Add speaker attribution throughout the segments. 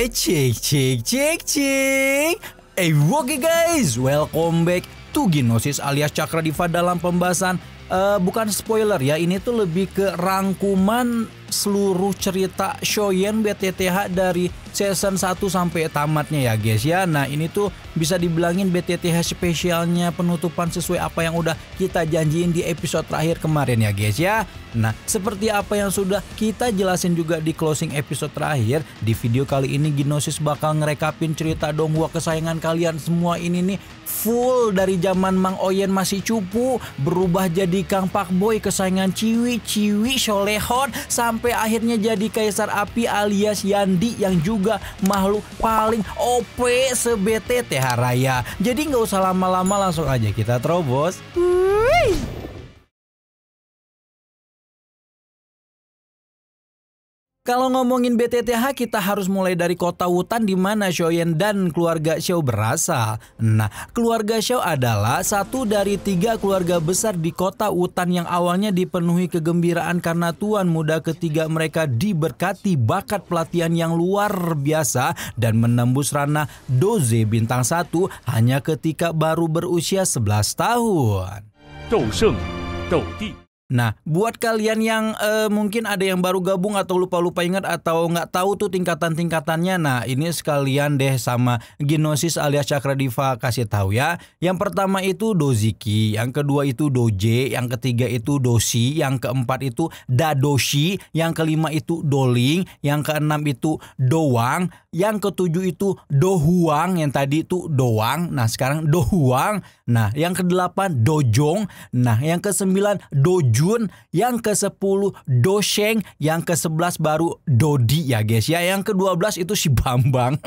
Speaker 1: Cik. Oke guys, welcome back to Ginosis alias Cakra Diva dalam pembahasan bukan spoiler ya, ini tuh lebih ke rangkuman seluruh cerita Shonen BTTH dari season 1 sampai tamatnya ya guys ya. Nah ini tuh bisa dibilangin BTTH spesialnya penutupan sesuai apa yang udah kita janjiin di episode terakhir kemarin ya guys ya. Nah seperti apa yang sudah kita jelasin juga di closing episode terakhir, di video kali ini Ginosis bakal ngerekapin cerita Donghua kesayangan kalian semua ini nih, full dari zaman Mang Oyen masih cupu berubah jadi Kang Pak Boy kesayangan Ciwi Solehon sampai akhirnya jadi Kaisar Api alias Yandi yang juga makhluk paling OP se-BTTH Raya. Jadi nggak usah lama-lama, langsung aja kita terobos. Kalau ngomongin BTTH kita harus mulai dari kota Wutan di mana Shoyen dan keluarga Xiao berasal. Nah, keluarga Xiao adalah satu dari 3 keluarga besar di kota Wutan yang awalnya dipenuhi kegembiraan karena tuan muda ketiga mereka diberkati bakat pelatihan yang luar biasa dan menembus ranah Doze bintang 1 hanya ketika baru berusia 11 tahun. Nah, buat kalian yang mungkin ada yang baru gabung atau lupa-lupa ingat atau nggak tahu tuh tingkatan-tingkatannya, nah ini sekalian deh sama Ginosis alias Cakra Diva kasih tahu ya. Yang pertama itu Doziki, yang kedua itu Doje, yang ketiga itu Doshi, yang keempat itu Dadoshi, yang kelima itu Doling, yang keenam itu Doang, yang ketujuh itu Dohuang, yang tadi itu Doang, nah sekarang Dohuang, nah yang kedelapan Dojong, nah yang kesembilan Dojun, yang ke-10 Dosheng, yang ke-11 baru Dodi ya guys ya, yang ke-12 itu si Bambang.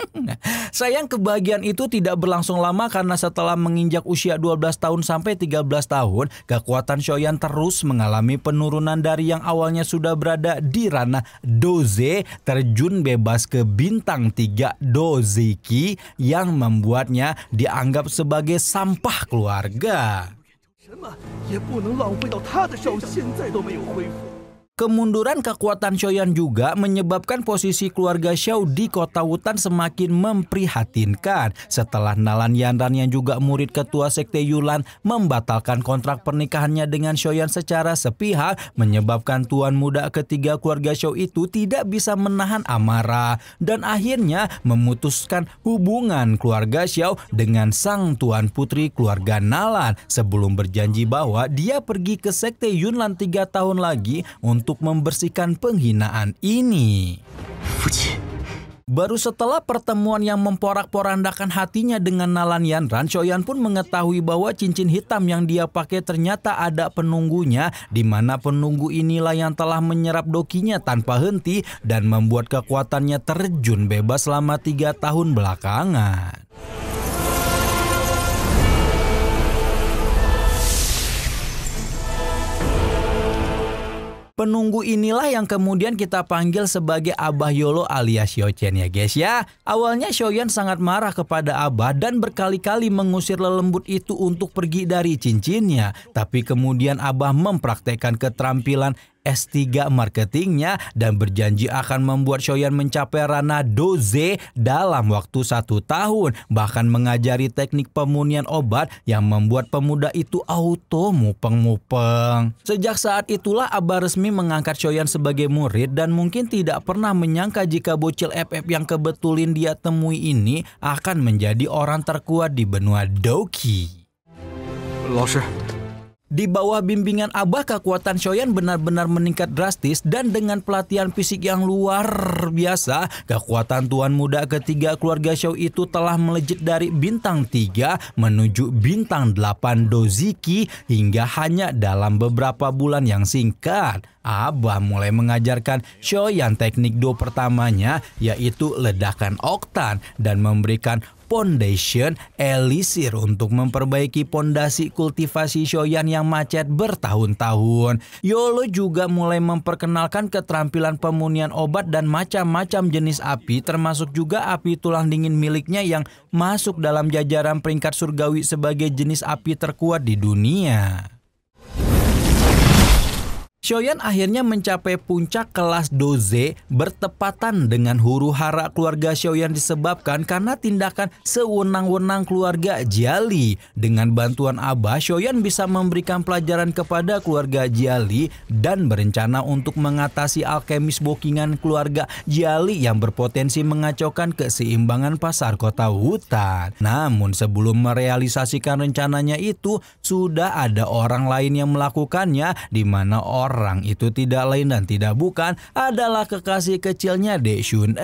Speaker 1: Sayang kebahagiaan itu tidak berlangsung lama karena setelah menginjak usia 12 tahun sampai 13 tahun, kekuatan Shoyan terus mengalami penurunan dari yang awalnya sudah berada di ranah Doze terjun bebas ke bintang 3 Dozeki yang membuatnya dianggap sebagai sampah keluarga. Kemunduran kekuatan Shoyan juga menyebabkan posisi keluarga Xiao di kota Wutan semakin memprihatinkan setelah Nalan Yanran yang juga murid ketua sekte Yulan membatalkan kontrak pernikahannya dengan Shoyan secara sepihak, menyebabkan tuan muda ketiga keluarga Xiao itu tidak bisa menahan amarah dan akhirnya memutuskan hubungan keluarga Xiao dengan sang tuan putri keluarga Nalan sebelum berjanji bahwa dia pergi ke sekte Yunlan 3 tahun lagi untuk membersihkan penghinaan ini. Baru setelah pertemuan yang memporak-porandakan hatinya dengan Nalan Yanran, Shoyan pun mengetahui bahwa cincin hitam yang dia pakai ternyata ada penunggunya, di mana penunggu inilah yang telah menyerap dokinya tanpa henti dan membuat kekuatannya terjun bebas selama 3 tahun belakangan. Penunggu inilah yang kemudian kita panggil sebagai Abah Yolo alias Yochen ya guys ya. Awalnya Shoyan sangat marah kepada Abah dan berkali-kali mengusir lelembut itu untuk pergi dari cincinnya. Tapi kemudian Abah mempraktekkan keterampilan S3 marketingnya dan berjanji akan membuat Shoyan mencapai ranah Doze dalam waktu 1 tahun. Bahkan mengajari teknik pemunian obat yang membuat pemuda itu auto mupeng-mupeng. Sejak saat itulah Abah resmi mengangkat Shoyan sebagai murid dan mungkin tidak pernah menyangka jika bocil FF yang kebetulin dia temui ini akan menjadi orang terkuat di benua Doki. Di bawah bimbingan Abah, kekuatan Shoyan benar-benar meningkat drastis dan dengan pelatihan fisik yang luar biasa, kekuatan tuan muda ketiga keluarga Xiao itu telah melejit dari bintang 3 menuju bintang 8 Doziki hingga hanya dalam beberapa bulan yang singkat. Abah mulai mengajarkan Shoyan teknik do pertamanya, yaitu ledakan oktan, dan memberikan Foundation Elisir untuk memperbaiki pondasi kultivasi Shoyan yang macet bertahun-tahun. Yolo juga mulai memperkenalkan keterampilan pemunian obat dan macam-macam jenis api, termasuk juga api tulang dingin miliknya yang masuk dalam jajaran peringkat surgawi sebagai jenis api terkuat di dunia. Shoyan akhirnya mencapai puncak kelas Doze bertepatan dengan huru-hara keluarga Shoyan disebabkan karena tindakan sewenang-wenang keluarga Jiali. Dengan bantuan Abah, Shoyan bisa memberikan pelajaran kepada keluarga Jiali dan berencana untuk mengatasi alkemis bookingan keluarga Jiali yang berpotensi mengacaukan keseimbangan pasar kota hutan. Namun sebelum merealisasikan rencananya itu, sudah ada orang lain yang melakukannya, di mana orang itu tidak lain dan tidak bukan adalah kekasih kecilnya De Shun.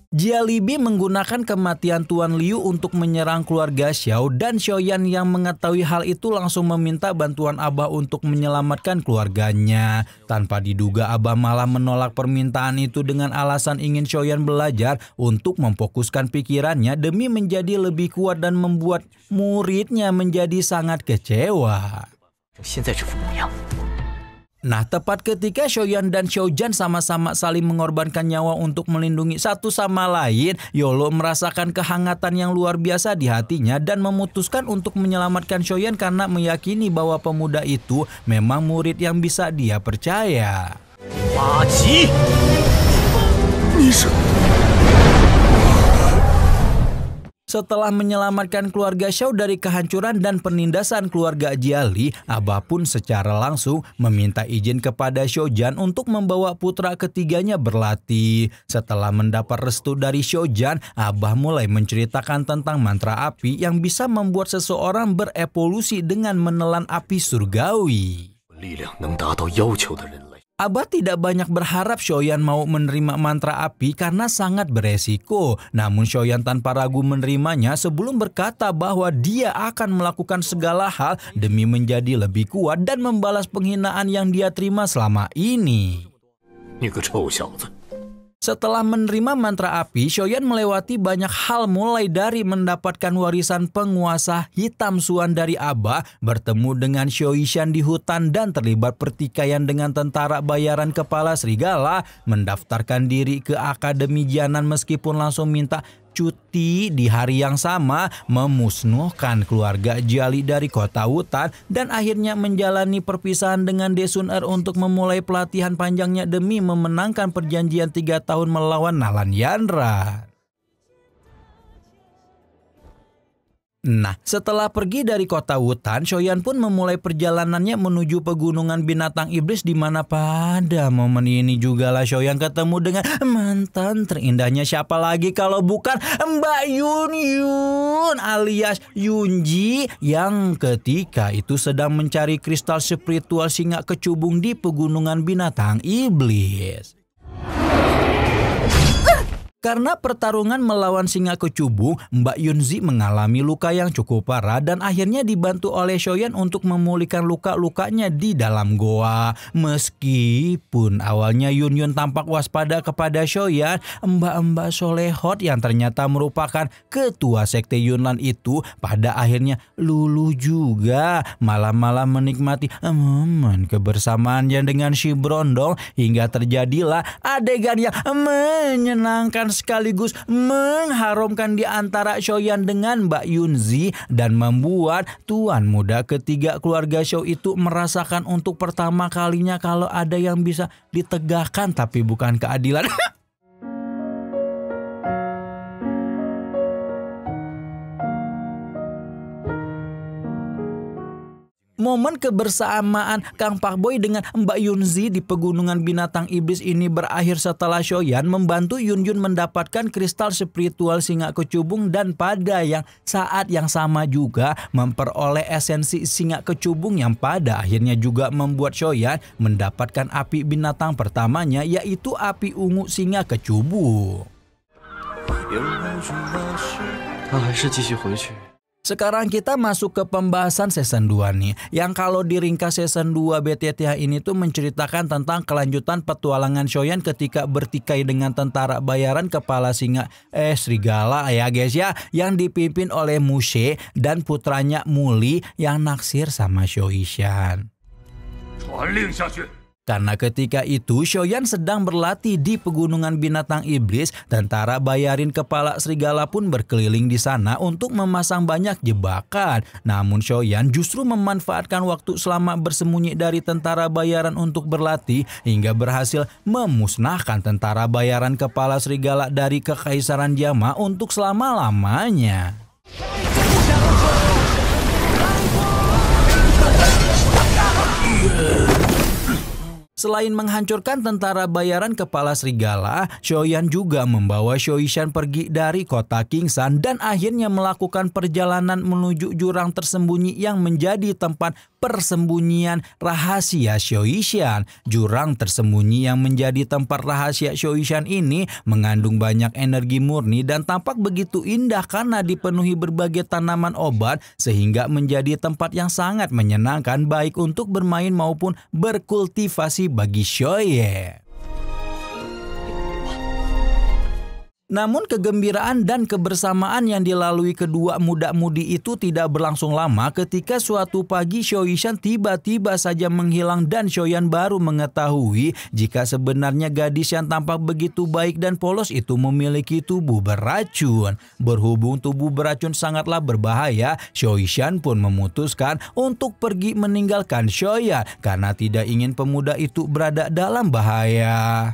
Speaker 1: Jialibi menggunakan kematian Tuan Liu untuk menyerang keluarga Xiao, dan Shoyan yang mengetahui hal itu langsung meminta bantuan Abah untuk menyelamatkan keluarganya. Tanpa diduga, Abah malah menolak permintaan itu dengan alasan ingin Shoyan belajar untuk memfokuskan pikirannya demi menjadi lebih kuat dan membuat muridnya menjadi sangat kecewa. Nah, tepat ketika Shoyan dan Xiaojan sama-sama saling mengorbankan nyawa untuk melindungi satu sama lain, Yolo merasakan kehangatan yang luar biasa di hatinya dan memutuskan untuk menyelamatkan Shoyan karena meyakini bahwa pemuda itu memang murid yang bisa dia percaya. Setelah menyelamatkan keluarga Xiao dari kehancuran dan penindasan keluarga Jiali, Abah pun secara langsung meminta izin kepada Xiaojan untuk membawa putra ketiganya berlatih. Setelah mendapat restu dari Xiaojan, Abah mulai menceritakan tentang mantra api yang bisa membuat seseorang berevolusi dengan menelan api surgawi. Abah tidak banyak berharap Shoyan mau menerima mantra api karena sangat beresiko. Namun Shoyan tanpa ragu menerimanya sebelum berkata bahwa dia akan melakukan segala hal demi menjadi lebih kuat dan membalas penghinaan yang dia terima selama ini. Setelah menerima mantra api, Shoyan melewati banyak hal mulai dari mendapatkan warisan penguasa hitam Suan dari Abah, bertemu dengan Shoishan di hutan dan terlibat pertikaian dengan tentara bayaran kepala serigala, mendaftarkan diri ke Akademi Jianan meskipun langsung minta cuti di hari yang sama, memusnahkan keluarga Jiali dari kota hutan, dan akhirnya menjalani perpisahan dengan De Sun untuk memulai pelatihan panjangnya demi memenangkan perjanjian 3 tahun melawan Nalan Yanran. Nah, setelah pergi dari kota hutan, Shoyan pun memulai perjalanannya menuju pegunungan binatang iblis, di mana pada momen ini jugalah Shoyan ketemu dengan mantan terindahnya siapa lagi kalau bukan Mbak Yun alias Yunji yang ketika itu sedang mencari kristal spiritual singa kecubung di pegunungan binatang iblis. Karena pertarungan melawan singa kecubung, Mbak Yunzi mengalami luka yang cukup parah dan akhirnya dibantu oleh Shoyan untuk memulihkan luka-lukanya di dalam goa. Meskipun awalnya Yun tampak waspada kepada Shoyan, mbak-mbak solehot yang ternyata merupakan ketua sekte Yunlan itu pada akhirnya luluh juga, malam-malam menikmati momen kebersamaannya dengan si Brondong hingga terjadilah adegan yang menyenangkan sekaligus mengharumkan di antara Shoyan dengan Mbak Yunzi dan membuat tuan muda ketiga keluarga Xiao itu merasakan untuk pertama kalinya kalau ada yang bisa ditegakkan tapi bukan keadilan. Momen kebersamaan Kang Pak Boy dengan Mbak Yunzi di pegunungan binatang iblis ini berakhir setelah Shoyan membantu Yun mendapatkan kristal spiritual singa kecubung dan pada saat yang sama juga memperoleh esensi singa kecubung yang pada akhirnya juga membuat Shoyan mendapatkan api binatang pertamanya, yaitu api ungu singa kecubung. Sekarang kita masuk ke pembahasan season 2 nih, yang kalau diringkas season 2 BTTH ini tuh menceritakan tentang kelanjutan petualangan Shoyan ketika bertikai dengan tentara bayaran kepala singa serigala ya guys ya, yang dipimpin oleh Mushe dan putranya Muli yang naksir sama Shoishan. Karena ketika itu Shoyan sedang berlatih di pegunungan binatang iblis, tentara bayarin kepala serigala pun berkeliling di sana untuk memasang banyak jebakan. Namun Shoyan justru memanfaatkan waktu selama bersembunyi dari tentara bayaran untuk berlatih hingga berhasil memusnahkan tentara bayaran kepala serigala dari kekaisaran Jama untuk selama-lamanya. Selain menghancurkan tentara bayaran kepala serigala, Shoyan juga membawa Shoishan pergi dari kota Kingsan dan akhirnya melakukan perjalanan menuju jurang tersembunyi yang menjadi tempat persembunyian rahasia Shoishan. Jurang tersembunyi yang menjadi tempat rahasia Shoishan ini mengandung banyak energi murni dan tampak begitu indah karena dipenuhi berbagai tanaman obat sehingga menjadi tempat yang sangat menyenangkan baik untuk bermain maupun berkultivasi bagi Shoye. Namun kegembiraan dan kebersamaan yang dilalui kedua muda-mudi itu tidak berlangsung lama ketika suatu pagi Shoishan tiba-tiba saja menghilang dan Shoyan baru mengetahui jika sebenarnya gadis yang tampak begitu baik dan polos itu memiliki tubuh beracun. Berhubung tubuh beracun sangatlah berbahaya, Shoishan pun memutuskan untuk pergi meninggalkan Shoyan karena tidak ingin pemuda itu berada dalam bahaya.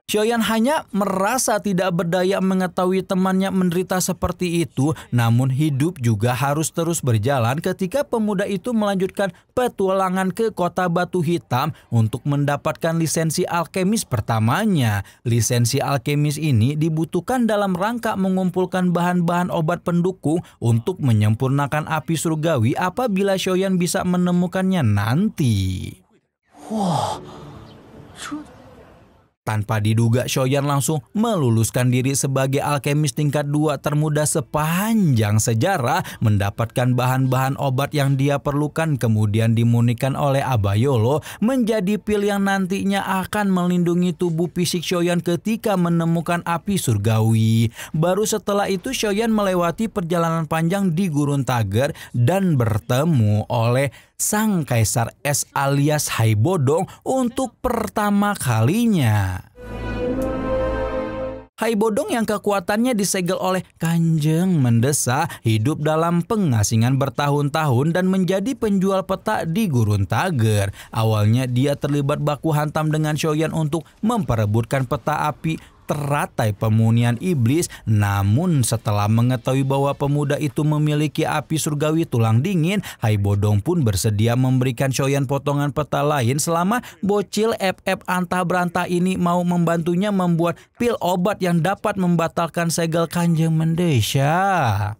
Speaker 1: Shoyan hanya merasa tidak berdaya mengetahui temannya menderita seperti itu, namun hidup juga harus terus berjalan ketika pemuda itu melanjutkan petualangan ke kota Batu Hitam untuk mendapatkan lisensi alkemis pertamanya. Lisensi alkemis ini dibutuhkan dalam rangka mengumpulkan bahan-bahan obat pendukung untuk menyempurnakan api surgawi apabila Shoyan bisa menemukannya nanti. Tanpa diduga, Shoyan langsung meluluskan diri sebagai alkemis tingkat 2 termuda sepanjang sejarah, mendapatkan bahan-bahan obat yang dia perlukan kemudian dimurnikan oleh Abayolo menjadi pil yang nantinya akan melindungi tubuh fisik Shoyan ketika menemukan api surgawi. Baru setelah itu Shoyan melewati perjalanan panjang di Gurun Tager dan bertemu oleh Sang Kaisar Es alias Haibodong untuk pertama kalinya. Haibodong yang kekuatannya disegel oleh Kanjeng Mendesa hidup dalam pengasingan bertahun-tahun dan menjadi penjual peta di Gurun Tager. Awalnya dia terlibat baku hantam dengan Shoyan untuk memperebutkan peta api teratai pemunian iblis, namun setelah mengetahui bahwa pemuda itu memiliki api surgawi tulang dingin, Haibodong pun bersedia memberikan Shoyan potongan peta lain selama bocil FF antah berantah ini mau membantunya membuat pil obat yang dapat membatalkan segel Kanjeng Mendesa.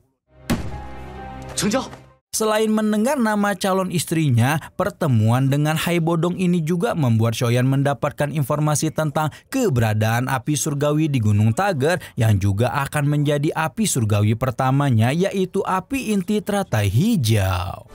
Speaker 1: Selain mendengar nama calon istrinya, pertemuan dengan Haibodong ini juga membuat Shoyan mendapatkan informasi tentang keberadaan api surgawi di Gunung Tager yang juga akan menjadi api surgawi pertamanya, yaitu api inti teratai hijau.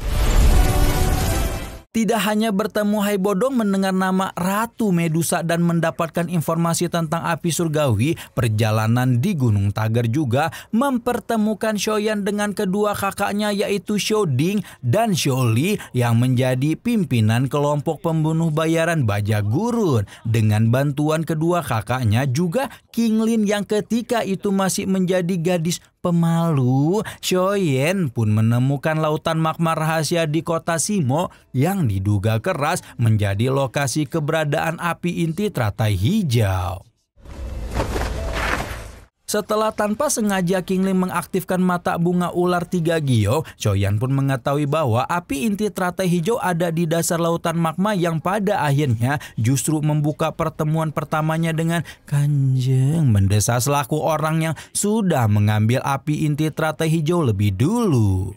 Speaker 1: Tidak hanya bertemu Haibodong mendengar nama Ratu Medusa dan mendapatkan informasi tentang api surgawi, perjalanan di Gunung Tager juga mempertemukan Shoyan dengan kedua kakaknya yaitu Shoding dan Sholi yang menjadi pimpinan kelompok pembunuh bayaran Bajak Gurun. Dengan bantuan kedua kakaknya juga Kinglin yang ketika itu masih menjadi gadis pemalu, Shoyan pun menemukan lautan magma rahasia di kota Simo yang diduga keras menjadi lokasi keberadaan api inti teratai hijau. Setelah tanpa sengaja Kinglin mengaktifkan mata bunga ular 3 Gio, Shoyan pun mengetahui bahwa api inti teratai hijau ada di dasar lautan magma yang pada akhirnya justru membuka pertemuan pertamanya dengan Kanjeng Mendesa selaku orang yang sudah mengambil api inti teratai hijau lebih dulu.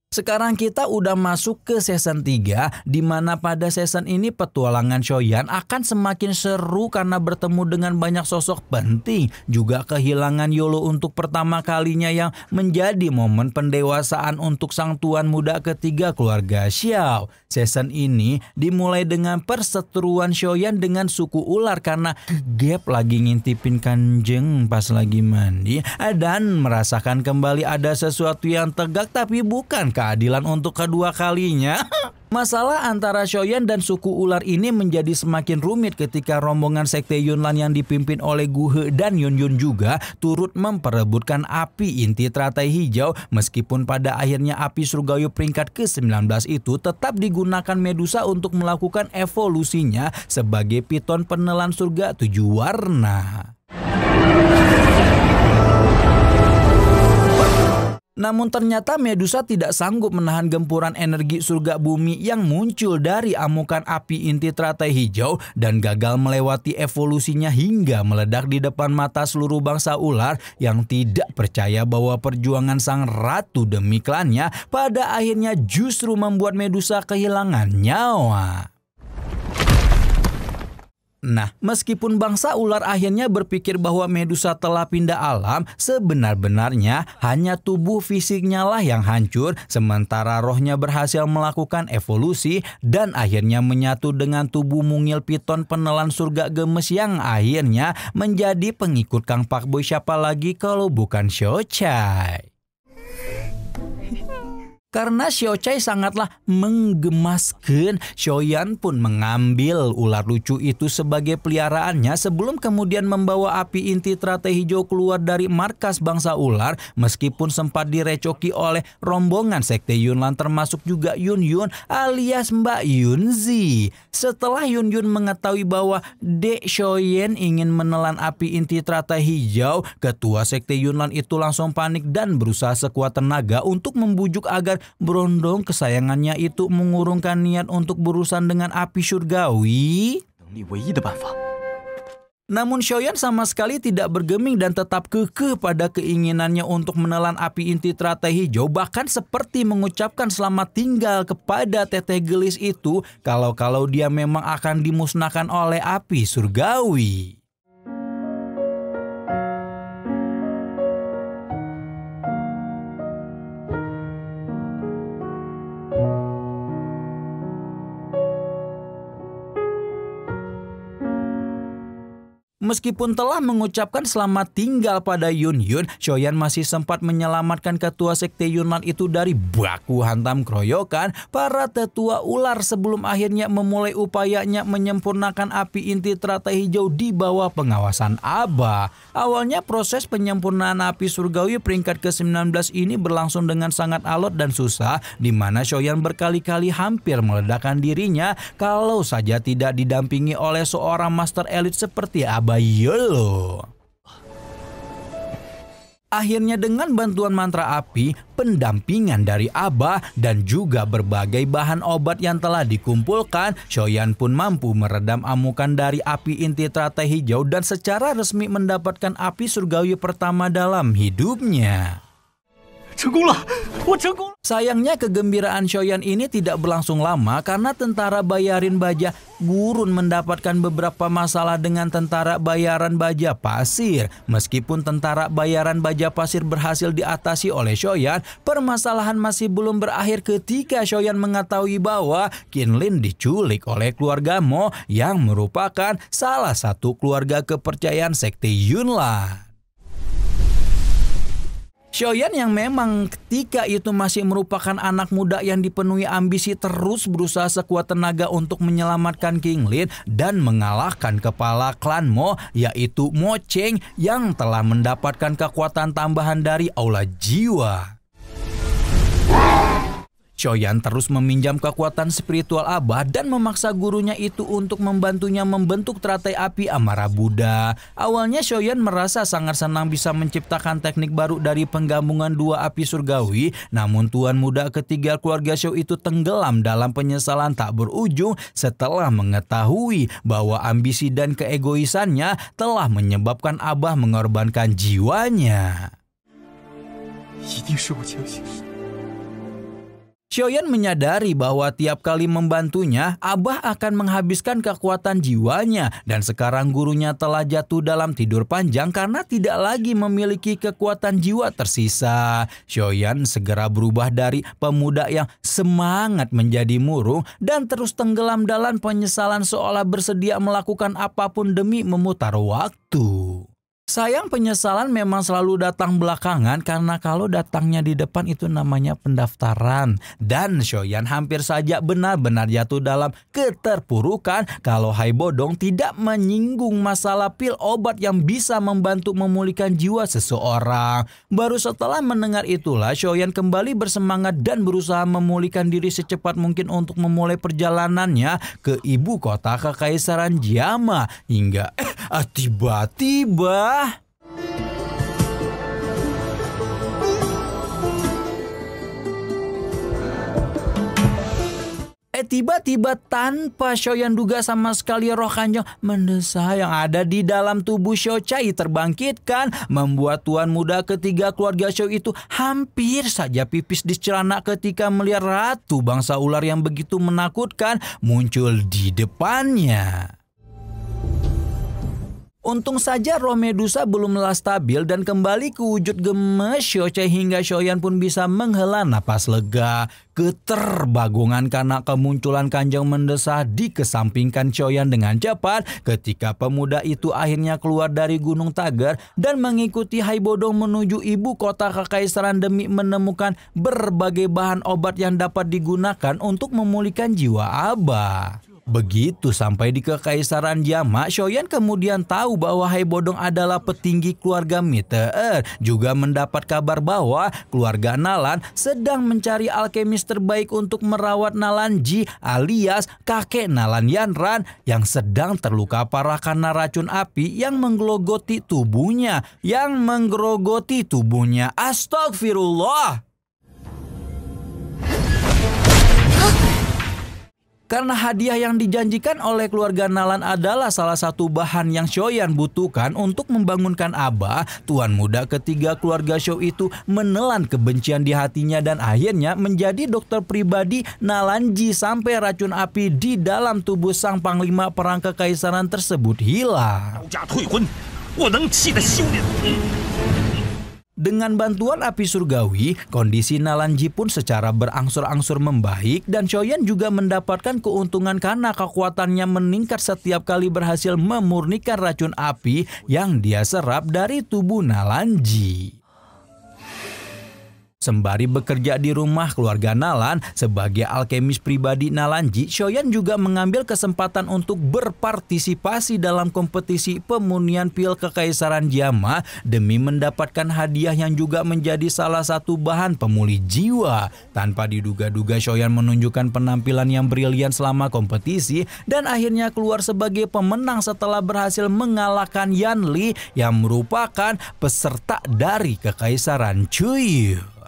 Speaker 1: Sekarang kita udah masuk ke season 3, di mana pada season ini petualangan Shoyan akan semakin seru karena bertemu dengan banyak sosok penting. Juga kehilangan Yolo untuk pertama kalinya yang menjadi momen pendewasaan untuk sang tuan muda ketiga keluarga Xiao. Season ini dimulai dengan perseteruan Shoyan dengan suku ular karena Gap lagi ngintipin Kanjeng pas lagi mandi dan merasakan kembali ada sesuatu yang tegak tapi bukan keadilan untuk kedua kalinya. Masalah antara Shoyan dan suku ular ini menjadi semakin rumit ketika rombongan sekte Yunlan yang dipimpin oleh Gu He dan Yun Yun juga turut memperebutkan api inti teratai hijau. Meskipun pada akhirnya api surgawi peringkat ke-19 itu tetap digunakan Medusa untuk melakukan evolusinya sebagai piton penelan surga 7 warna. Namun ternyata Medusa tidak sanggup menahan gempuran energi surga bumi yang muncul dari amukan api inti teratai hijau dan gagal melewati evolusinya hingga meledak di depan mata seluruh bangsa ular yang tidak percaya bahwa perjuangan sang ratu demi klannya pada akhirnya justru membuat Medusa kehilangan nyawa. Nah, meskipun bangsa ular akhirnya berpikir bahwa Medusa telah pindah alam, sebenar-benarnya hanya tubuh fisiknya lah yang hancur, sementara rohnya berhasil melakukan evolusi dan akhirnya menyatu dengan tubuh mungil piton penelan surga gemes yang akhirnya menjadi pengikut Kang Pakboy siapa lagi kalau bukan Xiaochai. Karena Xiaochai sangatlah menggemaskan, Shoyan pun mengambil ular lucu itu sebagai peliharaannya sebelum kemudian membawa api inti teratai hijau keluar dari markas bangsa ular. Meskipun sempat direcoki oleh rombongan sekte Yunlan termasuk juga Yun Yun alias Mbak Yunzi. Setelah Yun Yun mengetahui bahwa Dek Shoyan ingin menelan api inti teratai hijau, ketua sekte Yunlan itu langsung panik dan berusaha sekuat tenaga untuk membujuk agar berondong kesayangannya itu mengurungkan niat untuk berurusan dengan api surgawi. Namun Shoyan sama sekali tidak bergeming dan tetap kekeh pada keinginannya untuk menelan api inti teratai hijau, bahkan seperti mengucapkan selamat tinggal kepada teteh gelis itu kalau dia memang akan dimusnahkan oleh api surgawi. Meskipun telah mengucapkan selamat tinggal pada Yun Yun, Shoyan masih sempat menyelamatkan ketua sekte Yunlan itu dari baku hantam keroyokan para tetua ular sebelum akhirnya memulai upayanya menyempurnakan api inti teratai hijau di bawah pengawasan Aba. Awalnya proses penyempurnaan api surgawi peringkat ke-19 ini berlangsung dengan sangat alot dan susah, di mana Shoyan berkali-kali hampir meledakkan dirinya kalau saja tidak didampingi oleh seorang master elite seperti Aba Yolo. Akhirnya dengan bantuan mantra api, pendampingan dari Aba dan juga berbagai bahan obat yang telah dikumpulkan, Shoyan pun mampu meredam amukan dari api inti teratai hijau dan secara resmi mendapatkan api surgawi pertama dalam hidupnya. Sayangnya kegembiraan Shoyan ini tidak berlangsung lama karena tentara bayarin baja Gurun mendapatkan beberapa masalah dengan tentara bayaran baja pasir. Meskipun tentara bayaran baja pasir berhasil diatasi oleh Shoyan, permasalahan masih belum berakhir ketika Shoyan mengetahui bahwa Qinlin diculik oleh keluarga Mo yang merupakan salah satu keluarga kepercayaan sekte Yunlan. Shoyan yang memang ketika itu masih merupakan anak muda yang dipenuhi ambisi terus berusaha sekuat tenaga untuk menyelamatkan Qinlin dan mengalahkan kepala klan Mo yaitu Mo Cheng yang telah mendapatkan kekuatan tambahan dari aula jiwa. Shoyan terus meminjam kekuatan spiritual Aba dan memaksa gurunya itu untuk membantunya membentuk teratai api Amara Buddha. Awalnya Shoyan merasa sangat senang bisa menciptakan teknik baru dari penggabungan dua api surgawi. Namun tuan muda ketiga keluarga Xiao itu tenggelam dalam penyesalan tak berujung setelah mengetahui bahwa ambisi dan keegoisannya telah menyebabkan Abah mengorbankan jiwanya. Xiaoyan menyadari bahwa tiap kali membantunya, Abah akan menghabiskan kekuatan jiwanya dan sekarang gurunya telah jatuh dalam tidur panjang karena tidak lagi memiliki kekuatan jiwa tersisa. Xiaoyan segera berubah dari pemuda yang semangat menjadi murung dan terus tenggelam dalam penyesalan seolah bersedia melakukan apapun demi memutar waktu. Sayang penyesalan memang selalu datang belakangan karena kalau datangnya di depan itu namanya pendaftaran. Dan Xiaoyan hampir saja benar-benar jatuh dalam keterpurukan kalau Hai Bodong tidak menyinggung masalah pil obat yang bisa membantu memulihkan jiwa seseorang. Baru setelah mendengar itulah Xiaoyan kembali bersemangat dan berusaha memulihkan diri secepat mungkin untuk memulai perjalanannya ke ibu kota Kekaisaran Jiama. Hingga tiba-tiba tiba-tiba tanpa Xiaoyan duga sama sekali roh kanjeng mendesah yang ada di dalam tubuh Xiao Chai terbangkitkan, membuat tuan muda ketiga keluarga Xiao itu hampir saja pipis di celana ketika melihat ratu bangsa ular yang begitu menakutkan muncul di depannya. Untung saja roh Medusa belumlah stabil dan kembali ke wujud gemes Xiao Chai hingga Xiaoyan pun bisa menghela napas lega. Keterbagungan karena kemunculan Kanjeng mendesah dikesampingkan Xiaoyan dengan cepat ketika pemuda itu akhirnya keluar dari Gunung Tager dan mengikuti Hai Bodong menuju ibu kota Kekaisaran demi menemukan berbagai bahan obat yang dapat digunakan untuk memulihkan jiwa Abah. Begitu sampai di Kekaisaran Jiama, Xiaoyan kemudian tahu bahwa Hai Bodong adalah petinggi keluarga Meteor. Juga mendapat kabar bahwa keluarga Nalan sedang mencari alkemis terbaik untuk merawat Nalan Ji alias kakek Nalan Yanran yang sedang terluka parah karena racun api yang menggerogoti tubuhnya. Astagfirullah. Karena hadiah yang dijanjikan oleh keluarga Nalan adalah salah satu bahan yang Xiaoyan butuhkan untuk membangunkan Abah, tuan muda ketiga keluarga Xiao itu menelan kebencian di hatinya dan akhirnya menjadi dokter pribadi Nalan Ji sampai racun api di dalam tubuh sang panglima perang kekaisaran tersebut hilang. Dengan bantuan api surgawi, kondisi Nalan Ji pun secara berangsur-angsur membaik dan Xiaoyan juga mendapatkan keuntungan karena kekuatannya meningkat setiap kali berhasil memurnikan racun api yang dia serap dari tubuh Nalan Ji. Sembari bekerja di rumah keluarga Nalan sebagai alkemis pribadi Nalan Ji, Xiaoyan juga mengambil kesempatan untuk berpartisipasi dalam kompetisi pemunian pil Kekaisaran Jiama demi mendapatkan hadiah yang juga menjadi salah satu bahan pemulih jiwa. Tanpa diduga-duga Xiaoyan menunjukkan penampilan yang brilian selama kompetisi dan akhirnya keluar sebagai pemenang setelah berhasil mengalahkan Yan Li yang merupakan peserta dari Kekaisaran Chuyu.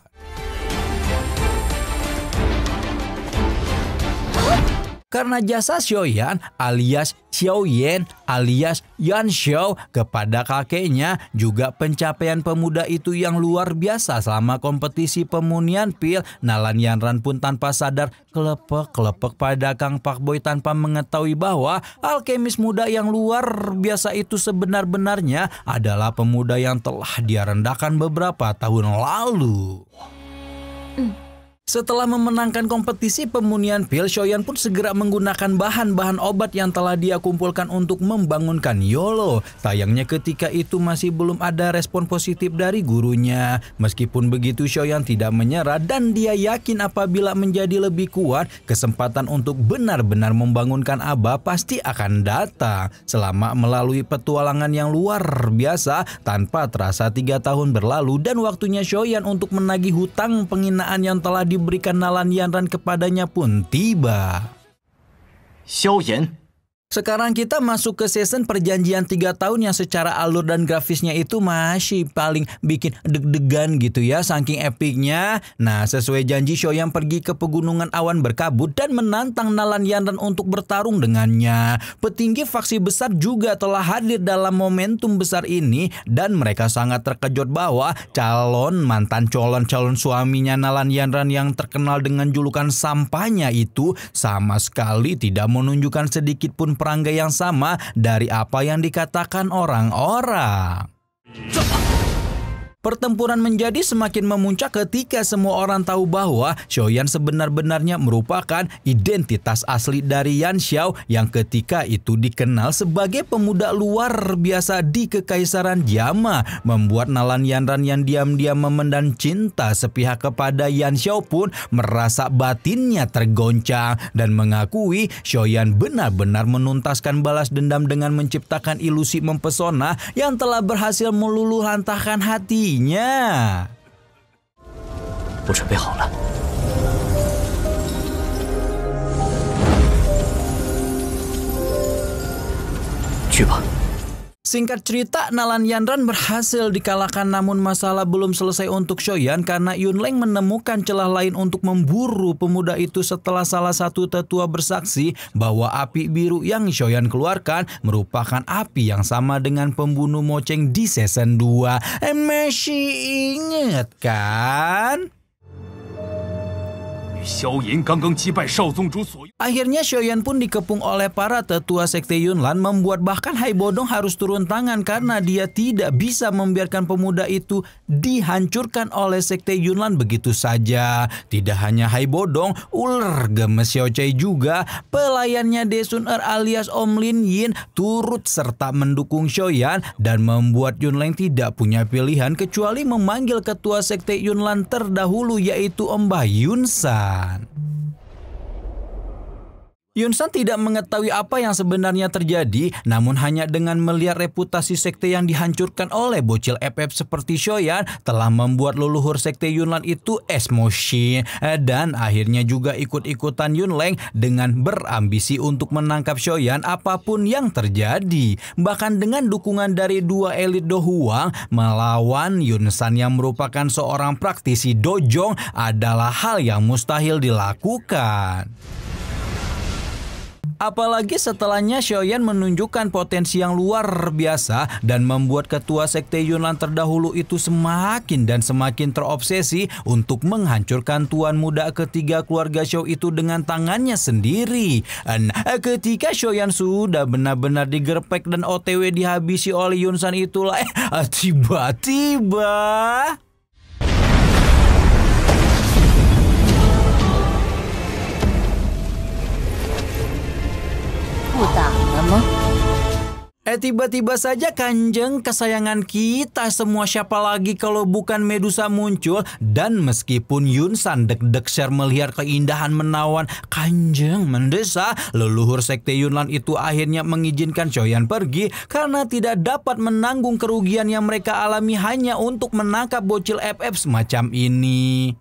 Speaker 1: Karena jasa Xiaoyan alias Xiaoyan alias Yan Xiao kepada kakeknya, juga pencapaian pemuda itu yang luar biasa selama kompetisi pemunian pil, Nalan Yanran pun tanpa sadar kelepek-kelepek pada Kang Pak Boy tanpa mengetahui bahwa alkemis muda yang luar biasa itu sebenar-benarnya adalah pemuda yang telah dia rendahkan beberapa tahun lalu. Setelah memenangkan kompetisi pemunian pil, Xiaoyan pun segera menggunakan bahan-bahan obat yang telah dia kumpulkan untuk membangunkan Yolo. Sayangnya ketika itu masih belum ada respon positif dari gurunya. Meskipun begitu, Xiaoyan tidak menyerah dan dia yakin apabila menjadi lebih kuat, kesempatan untuk benar-benar membangunkan Abah pasti akan datang. Selama melalui petualangan yang luar biasa, tanpa terasa 3 tahun berlalu dan waktunya Xiaoyan untuk menagih hutang penghinaan yang telah diberikan Nalan Yanran kepadanya pun tiba.
Speaker 2: Xiaoyan,
Speaker 1: Sekarang kita masuk ke season perjanjian 3 tahun yang secara alur dan grafisnya itu masih paling bikin deg-degan gitu ya, saking epicnya. Nah, sesuai janji, Shoyan pergi ke pegunungan awan berkabut dan menantang Nalan Yanran untuk bertarung dengannya. Petinggi faksi besar juga telah hadir dalam momentum besar ini dan mereka sangat terkejut bahwa mantan calon suaminya Nalan Yanran yang terkenal dengan julukan sampahnya itu sama sekali tidak menunjukkan sedikit pun perangai yang sama dari apa yang dikatakan orang-orang. Pertempuran menjadi semakin memuncak ketika semua orang tahu bahwa Shoyan sebenar-benarnya merupakan identitas asli dari Yan Xiao yang ketika itu dikenal sebagai pemuda luar biasa di Kekaisaran Jama, membuat Nalan Yanran yang diam-diam memendam cinta sepihak kepada Yan Xiao pun merasa batinnya tergoncang dan mengakui Shoyan benar-benar menuntaskan balas dendam dengan menciptakan ilusi mempesona yang telah berhasil meluluhlantahkan hati.
Speaker 2: 我准备好了。去吧。
Speaker 1: Singkat cerita, Nalan Yanran berhasil dikalahkan, namun masalah belum selesai untuk Shoyan karena Yunleng menemukan celah lain untuk memburu pemuda itu setelah salah satu tetua bersaksi bahwa api biru yang Shoyan keluarkan merupakan api yang sama dengan pembunuh Moceng di season 2. Masih ingat kan? Akhirnya Shoyan pun dikepung oleh para tetua sekte Yunlan, membuat bahkan Hai Bodong harus turun tangan karena dia tidak bisa membiarkan pemuda itu dihancurkan oleh sekte Yunlan begitu saja. Tidak hanya Hai Bodong, ular gemes Xiao Chai juga, pelayannya Desun alias Om Lin Yin turut serta mendukung Shoyan dan membuat Yunleng tidak punya pilihan kecuali memanggil ketua sekte Yunlan terdahulu yaitu Om Bah Yunsan. Yunsan tidak mengetahui apa yang sebenarnya terjadi, namun hanya dengan melihat reputasi sekte yang dihancurkan oleh bocil FF seperti Shoyan telah membuat leluhur sekte Yunlan itu emosi dan akhirnya juga ikut-ikutan Yunleng dengan berambisi untuk menangkap Shoyan apapun yang terjadi. Bahkan dengan dukungan dari dua elit Do Huang, melawan Yunsan yang merupakan seorang praktisi dojong adalah hal yang mustahil dilakukan. Apalagi setelahnya Shoyan menunjukkan potensi yang luar biasa dan membuat ketua sekte Yunlan terdahulu itu semakin dan semakin terobsesi untuk menghancurkan tuan muda ketiga keluarga Xiao itu dengan tangannya sendiri. Ketika Shoyan sudah benar-benar digerpek dan OTW dihabisi oleh Yunsan itulah tiba-tiba tiba-tiba saja Kanjeng kesayangan kita semua, siapa lagi kalau bukan Medusa muncul. Dan meskipun Yunsan deg-deg share melihat keindahan menawan Kanjeng mendesa, leluhur sekte Yunlan itu akhirnya mengizinkan Shoyan pergi karena tidak dapat menanggung kerugian yang mereka alami hanya untuk menangkap bocil FF semacam ini.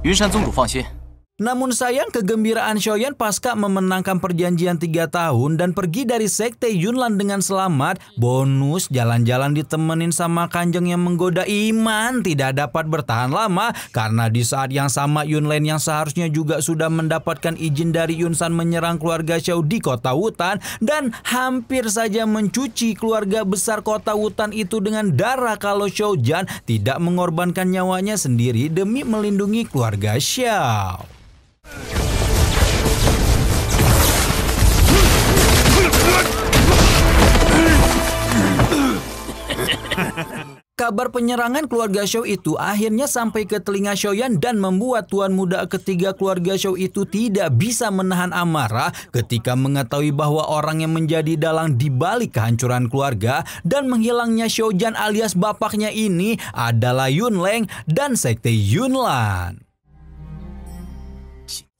Speaker 2: Yunsan Zongzu放心。
Speaker 1: Namun sayang, kegembiraan Shoyan pasca memenangkan perjanjian 3 tahun dan pergi dari sekte Yunlan dengan selamat, bonus jalan-jalan ditemenin sama Kanjeng yang menggoda iman tidak dapat bertahan lama karena di saat yang sama Yunleng yang seharusnya juga sudah mendapatkan izin dari Yunsan menyerang keluarga Xiao di kota hutan dan hampir saja mencuci keluarga besar kota hutan itu dengan darah kalau Xiaojan tidak mengorbankan nyawanya sendiri demi melindungi keluarga Xiao. Kabar penyerangan keluarga Xiao itu akhirnya sampai ke telinga Shoyan dan membuat tuan muda ketiga keluarga Xiao itu tidak bisa menahan amarah ketika mengetahui bahwa orang yang menjadi dalang di balik kehancuran keluarga dan menghilangnya Xiaojan alias bapaknya ini adalah Yunleng dan sekte Yunlan.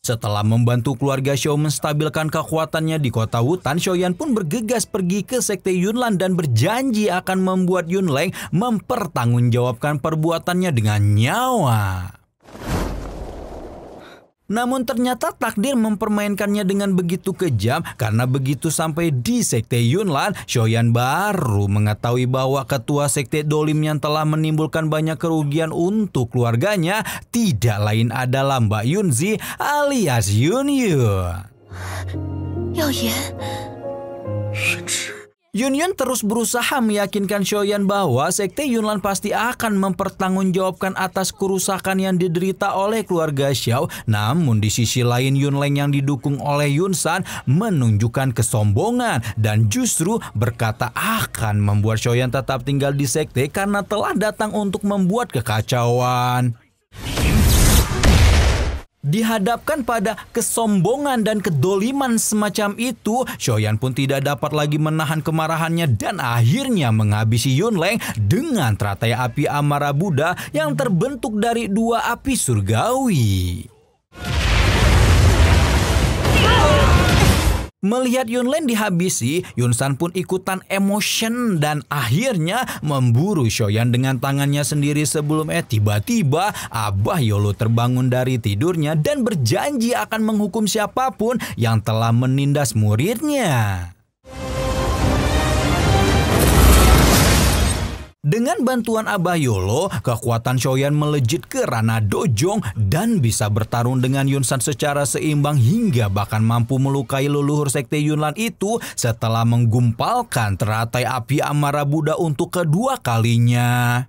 Speaker 1: Setelah membantu keluarga Xiao menstabilkan kekuatannya di kota hutan, Shoyan pun bergegas pergi ke sekte Yunlan dan berjanji akan membuat Yunleng mempertanggungjawabkan perbuatannya dengan nyawa. Namun ternyata takdir mempermainkannya dengan begitu kejam karena begitu sampai di Sekte Yunlan, Xiaoyan baru mengetahui bahwa ketua Sekte Dolim yang telah menimbulkan banyak kerugian untuk keluarganya tidak lain adalah Mbak Yunzi alias Yunyun. Yunyun terus berusaha meyakinkan Xiaoyan bahwa Sekte Yunlan pasti akan mempertanggungjawabkan atas kerusakan yang diderita oleh keluarga Xiao. Namun di sisi lain Yunleng yang didukung oleh Yunsan menunjukkan kesombongan dan justru berkata akan membuat Xiaoyan tetap tinggal di sekte karena telah datang untuk membuat kekacauan. Dihadapkan pada kesombongan dan kedoliman semacam itu, Xiaoyan pun tidak dapat lagi menahan kemarahannya dan akhirnya menghabisi Yunleng dengan teratai api Amara Buddha yang terbentuk dari 2 api surgawi. Melihat Yunleng dihabisi, Yunsan pun ikutan emotion dan akhirnya memburu Xiaoyan dengan tangannya sendiri sebelum tiba-tiba Abah Yolo terbangun dari tidurnya dan berjanji akan menghukum siapapun yang telah menindas muridnya. Dengan bantuan Abah Yolo, kekuatan Xiaoyan melejit ke ranah dojong dan bisa bertarung dengan Yunsan secara seimbang hingga bahkan mampu melukai leluhur Sekte Yunlan itu setelah menggumpalkan teratai api Amara Buddha untuk kedua kalinya.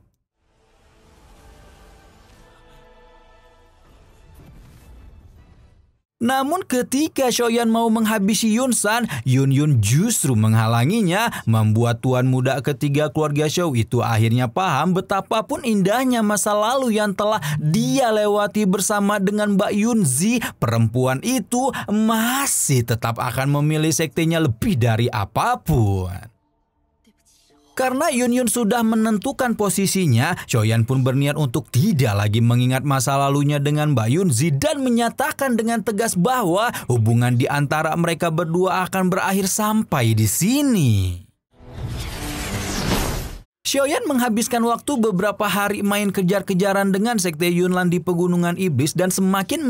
Speaker 1: Namun ketika Xiaoyan mau menghabisi Yunsan, Yunyun justru menghalanginya, membuat tuan muda ketiga keluarga Xiao itu akhirnya paham betapapun indahnya masa lalu yang telah dia lewati bersama dengan Mbak Yunzi. Perempuan itu masih tetap akan memilih sektenya lebih dari apapun. Karena Yunyun sudah menentukan posisinya, Xiaoyan pun berniat untuk tidak lagi mengingat masa lalunya dengan Mbak Yunzi dan menyatakan dengan tegas bahwa hubungan di antara mereka berdua akan berakhir sampai di sini. Xiaoyan menghabiskan waktu beberapa hari main kejar-kejaran dengan Sekte Yunlan di Pegunungan Iblis dan semakin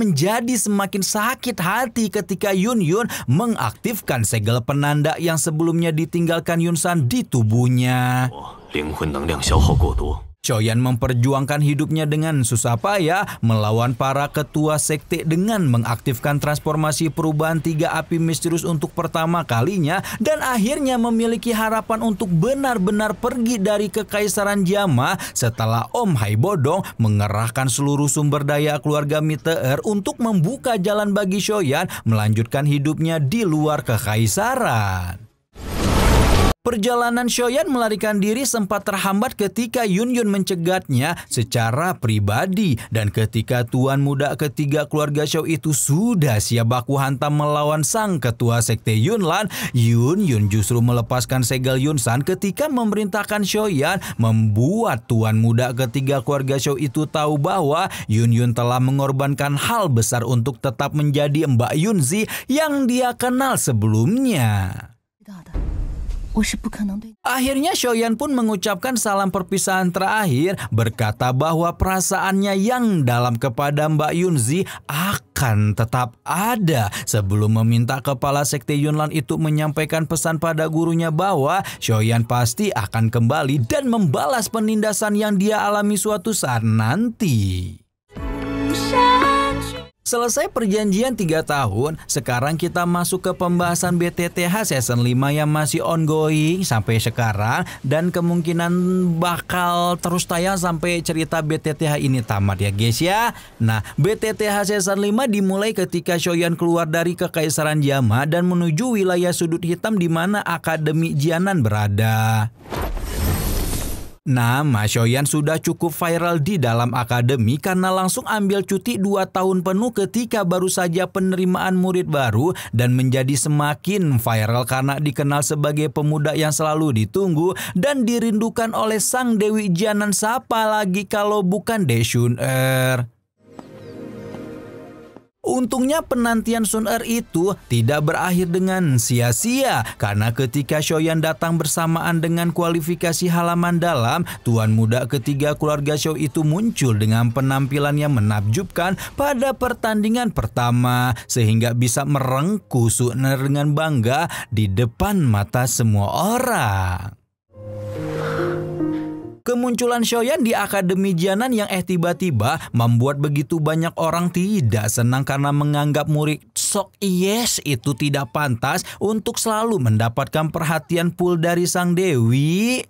Speaker 1: sakit hati ketika Yunyun mengaktifkan segel penanda yang sebelumnya ditinggalkan Yunsan di tubuhnya. Xiaoyan memperjuangkan hidupnya dengan susah payah melawan para ketua sekte dengan mengaktifkan transformasi perubahan 3 api misterius untuk pertama kalinya dan akhirnya memiliki harapan untuk benar-benar pergi dari Kekaisaran Jama setelah Om Hai Bodong mengerahkan seluruh sumber daya keluarga Meteor untuk membuka jalan bagi Xiaoyan melanjutkan hidupnya di luar Kekaisaran. Perjalanan Xiaoyan melarikan diri sempat terhambat ketika Yunyun mencegatnya secara pribadi dan ketika tuan muda ketiga keluarga Xiao itu sudah siap baku hantam melawan sang ketua sekte Yunlan, Yunyun justru melepaskan segel Yunsan ketika memerintahkan Xiaoyan membuat tuan muda ketiga keluarga Xiao itu tahu bahwa Yunyun telah mengorbankan hal besar untuk tetap menjadi Mbak Yunzi yang dia kenal sebelumnya. Akhirnya Xiaoyan pun mengucapkan salam perpisahan terakhir, berkata bahwa perasaannya yang dalam kepada Mbak Yunzi akan tetap ada sebelum meminta kepala sekte Yunlan itu menyampaikan pesan pada gurunya bahwa Xiaoyan pasti akan kembali dan membalas penindasan yang dia alami suatu saat nanti. Selesai perjanjian 3 tahun, sekarang kita masuk ke pembahasan BTTH season 5 yang masih ongoing sampai sekarang dan kemungkinan bakal terus tayang sampai cerita BTTH ini tamat ya guys ya. Nah, BTTH season 5 dimulai ketika Xiaoyan keluar dari Kekaisaran Jama dan menuju wilayah sudut hitam di mana Akademi Jianan berada. Nama Xiaoyan sudah cukup viral di dalam akademi karena langsung ambil cuti 2 tahun penuh ketika baru saja penerimaan murid baru dan menjadi semakin viral karena dikenal sebagai pemuda yang selalu ditunggu dan dirindukan oleh sang Dewi Jianan, siapa lagi kalau bukan Daeshun Er. Untungnya penantian Sun Er itu tidak berakhir dengan sia-sia karena ketika Xiaoyan datang bersamaan dengan kualifikasi halaman dalam, tuan muda ketiga keluarga Xiao itu muncul dengan penampilan yang menakjubkan pada pertandingan pertama sehingga bisa merengkuh Sun Er dengan bangga di depan mata semua orang. Kemunculan Xiaoyan di Akademi Jianan yang tiba-tiba membuat begitu banyak orang tidak senang karena menganggap murid Sok Yes itu tidak pantas untuk selalu mendapatkan perhatian full dari sang dewi.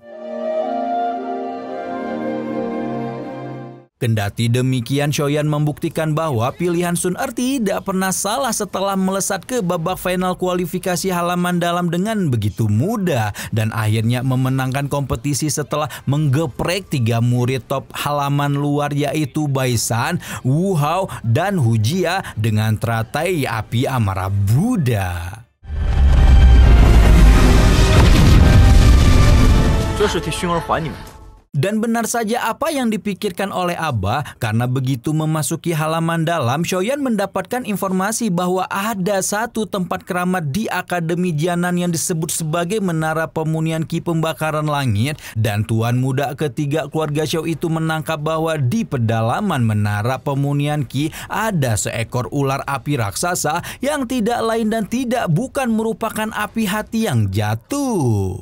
Speaker 1: Kendati demikian, Xiaoyan membuktikan bahwa pilihan Sun Er tidak pernah salah setelah melesat ke babak final kualifikasi halaman dalam dengan begitu mudah dan akhirnya memenangkan kompetisi setelah menggeprek 3 murid top halaman luar yaitu Bai Shan, Wu Hao, dan Hu Jia dengan teratai api amarah Buddha.
Speaker 2: 这是替熏儿还你们。
Speaker 1: Dan benar saja apa yang dipikirkan oleh Abah karena begitu memasuki halaman dalam, Xiaoyan mendapatkan informasi bahwa ada satu tempat keramat di Akademi Jianan yang disebut sebagai Menara Pemunihan Ki Pembakaran Langit dan tuan muda ketiga keluarga Xiao itu menangkap bahwa di pedalaman Menara Pemunihan Ki ada seekor ular api raksasa yang tidak lain dan tidak bukan merupakan api hati yang jatuh.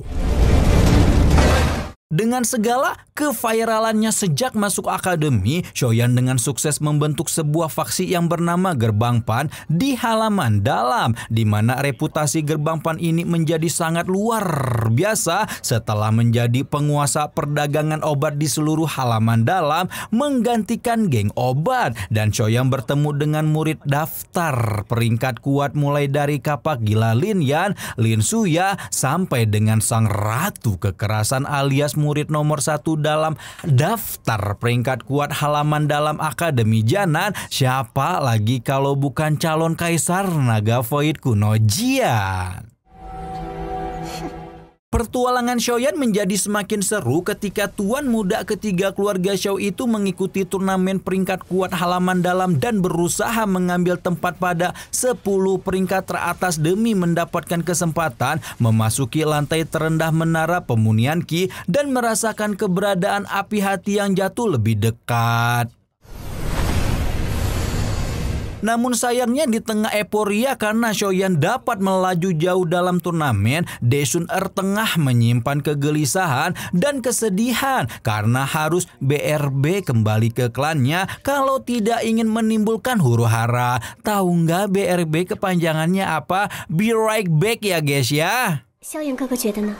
Speaker 1: Dengan segala keviralannya sejak masuk akademi, Xiaoyan dengan sukses membentuk sebuah faksi yang bernama Gerbang Pan di halaman dalam, di mana reputasi Gerbang Pan ini menjadi sangat luar biasa setelah menjadi penguasa perdagangan obat di seluruh halaman dalam, menggantikan geng obat. Dan Xiaoyan bertemu dengan murid daftar peringkat kuat mulai dari kapak gila Lin Yan, Lin Suya, sampai dengan sang ratu kekerasan alias murid nomor 1 dalam daftar peringkat kuat halaman dalam Akademi Jianan. Siapa lagi kalau bukan calon kaisar naga void kuno Jian. Pertualangan Xiaoyan menjadi semakin seru ketika tuan muda ketiga keluarga Xiao itu mengikuti turnamen peringkat kuat halaman dalam dan berusaha mengambil tempat pada 10 peringkat teratas demi mendapatkan kesempatan memasuki lantai terendah Menara Pemunihan Ki dan merasakan keberadaan api hati yang jatuh lebih dekat. Namun sayangnya di tengah euforia karena Xiaoyan dapat melaju jauh dalam turnamen, Sun Er tengah menyimpan kegelisahan dan kesedihan karena harus BRB kembali ke klannya kalau tidak ingin menimbulkan huru-hara. Tahu nggak BRB kepanjangannya apa? Be right back ya guys ya.
Speaker 3: Xiaoyan哥哥觉得呢？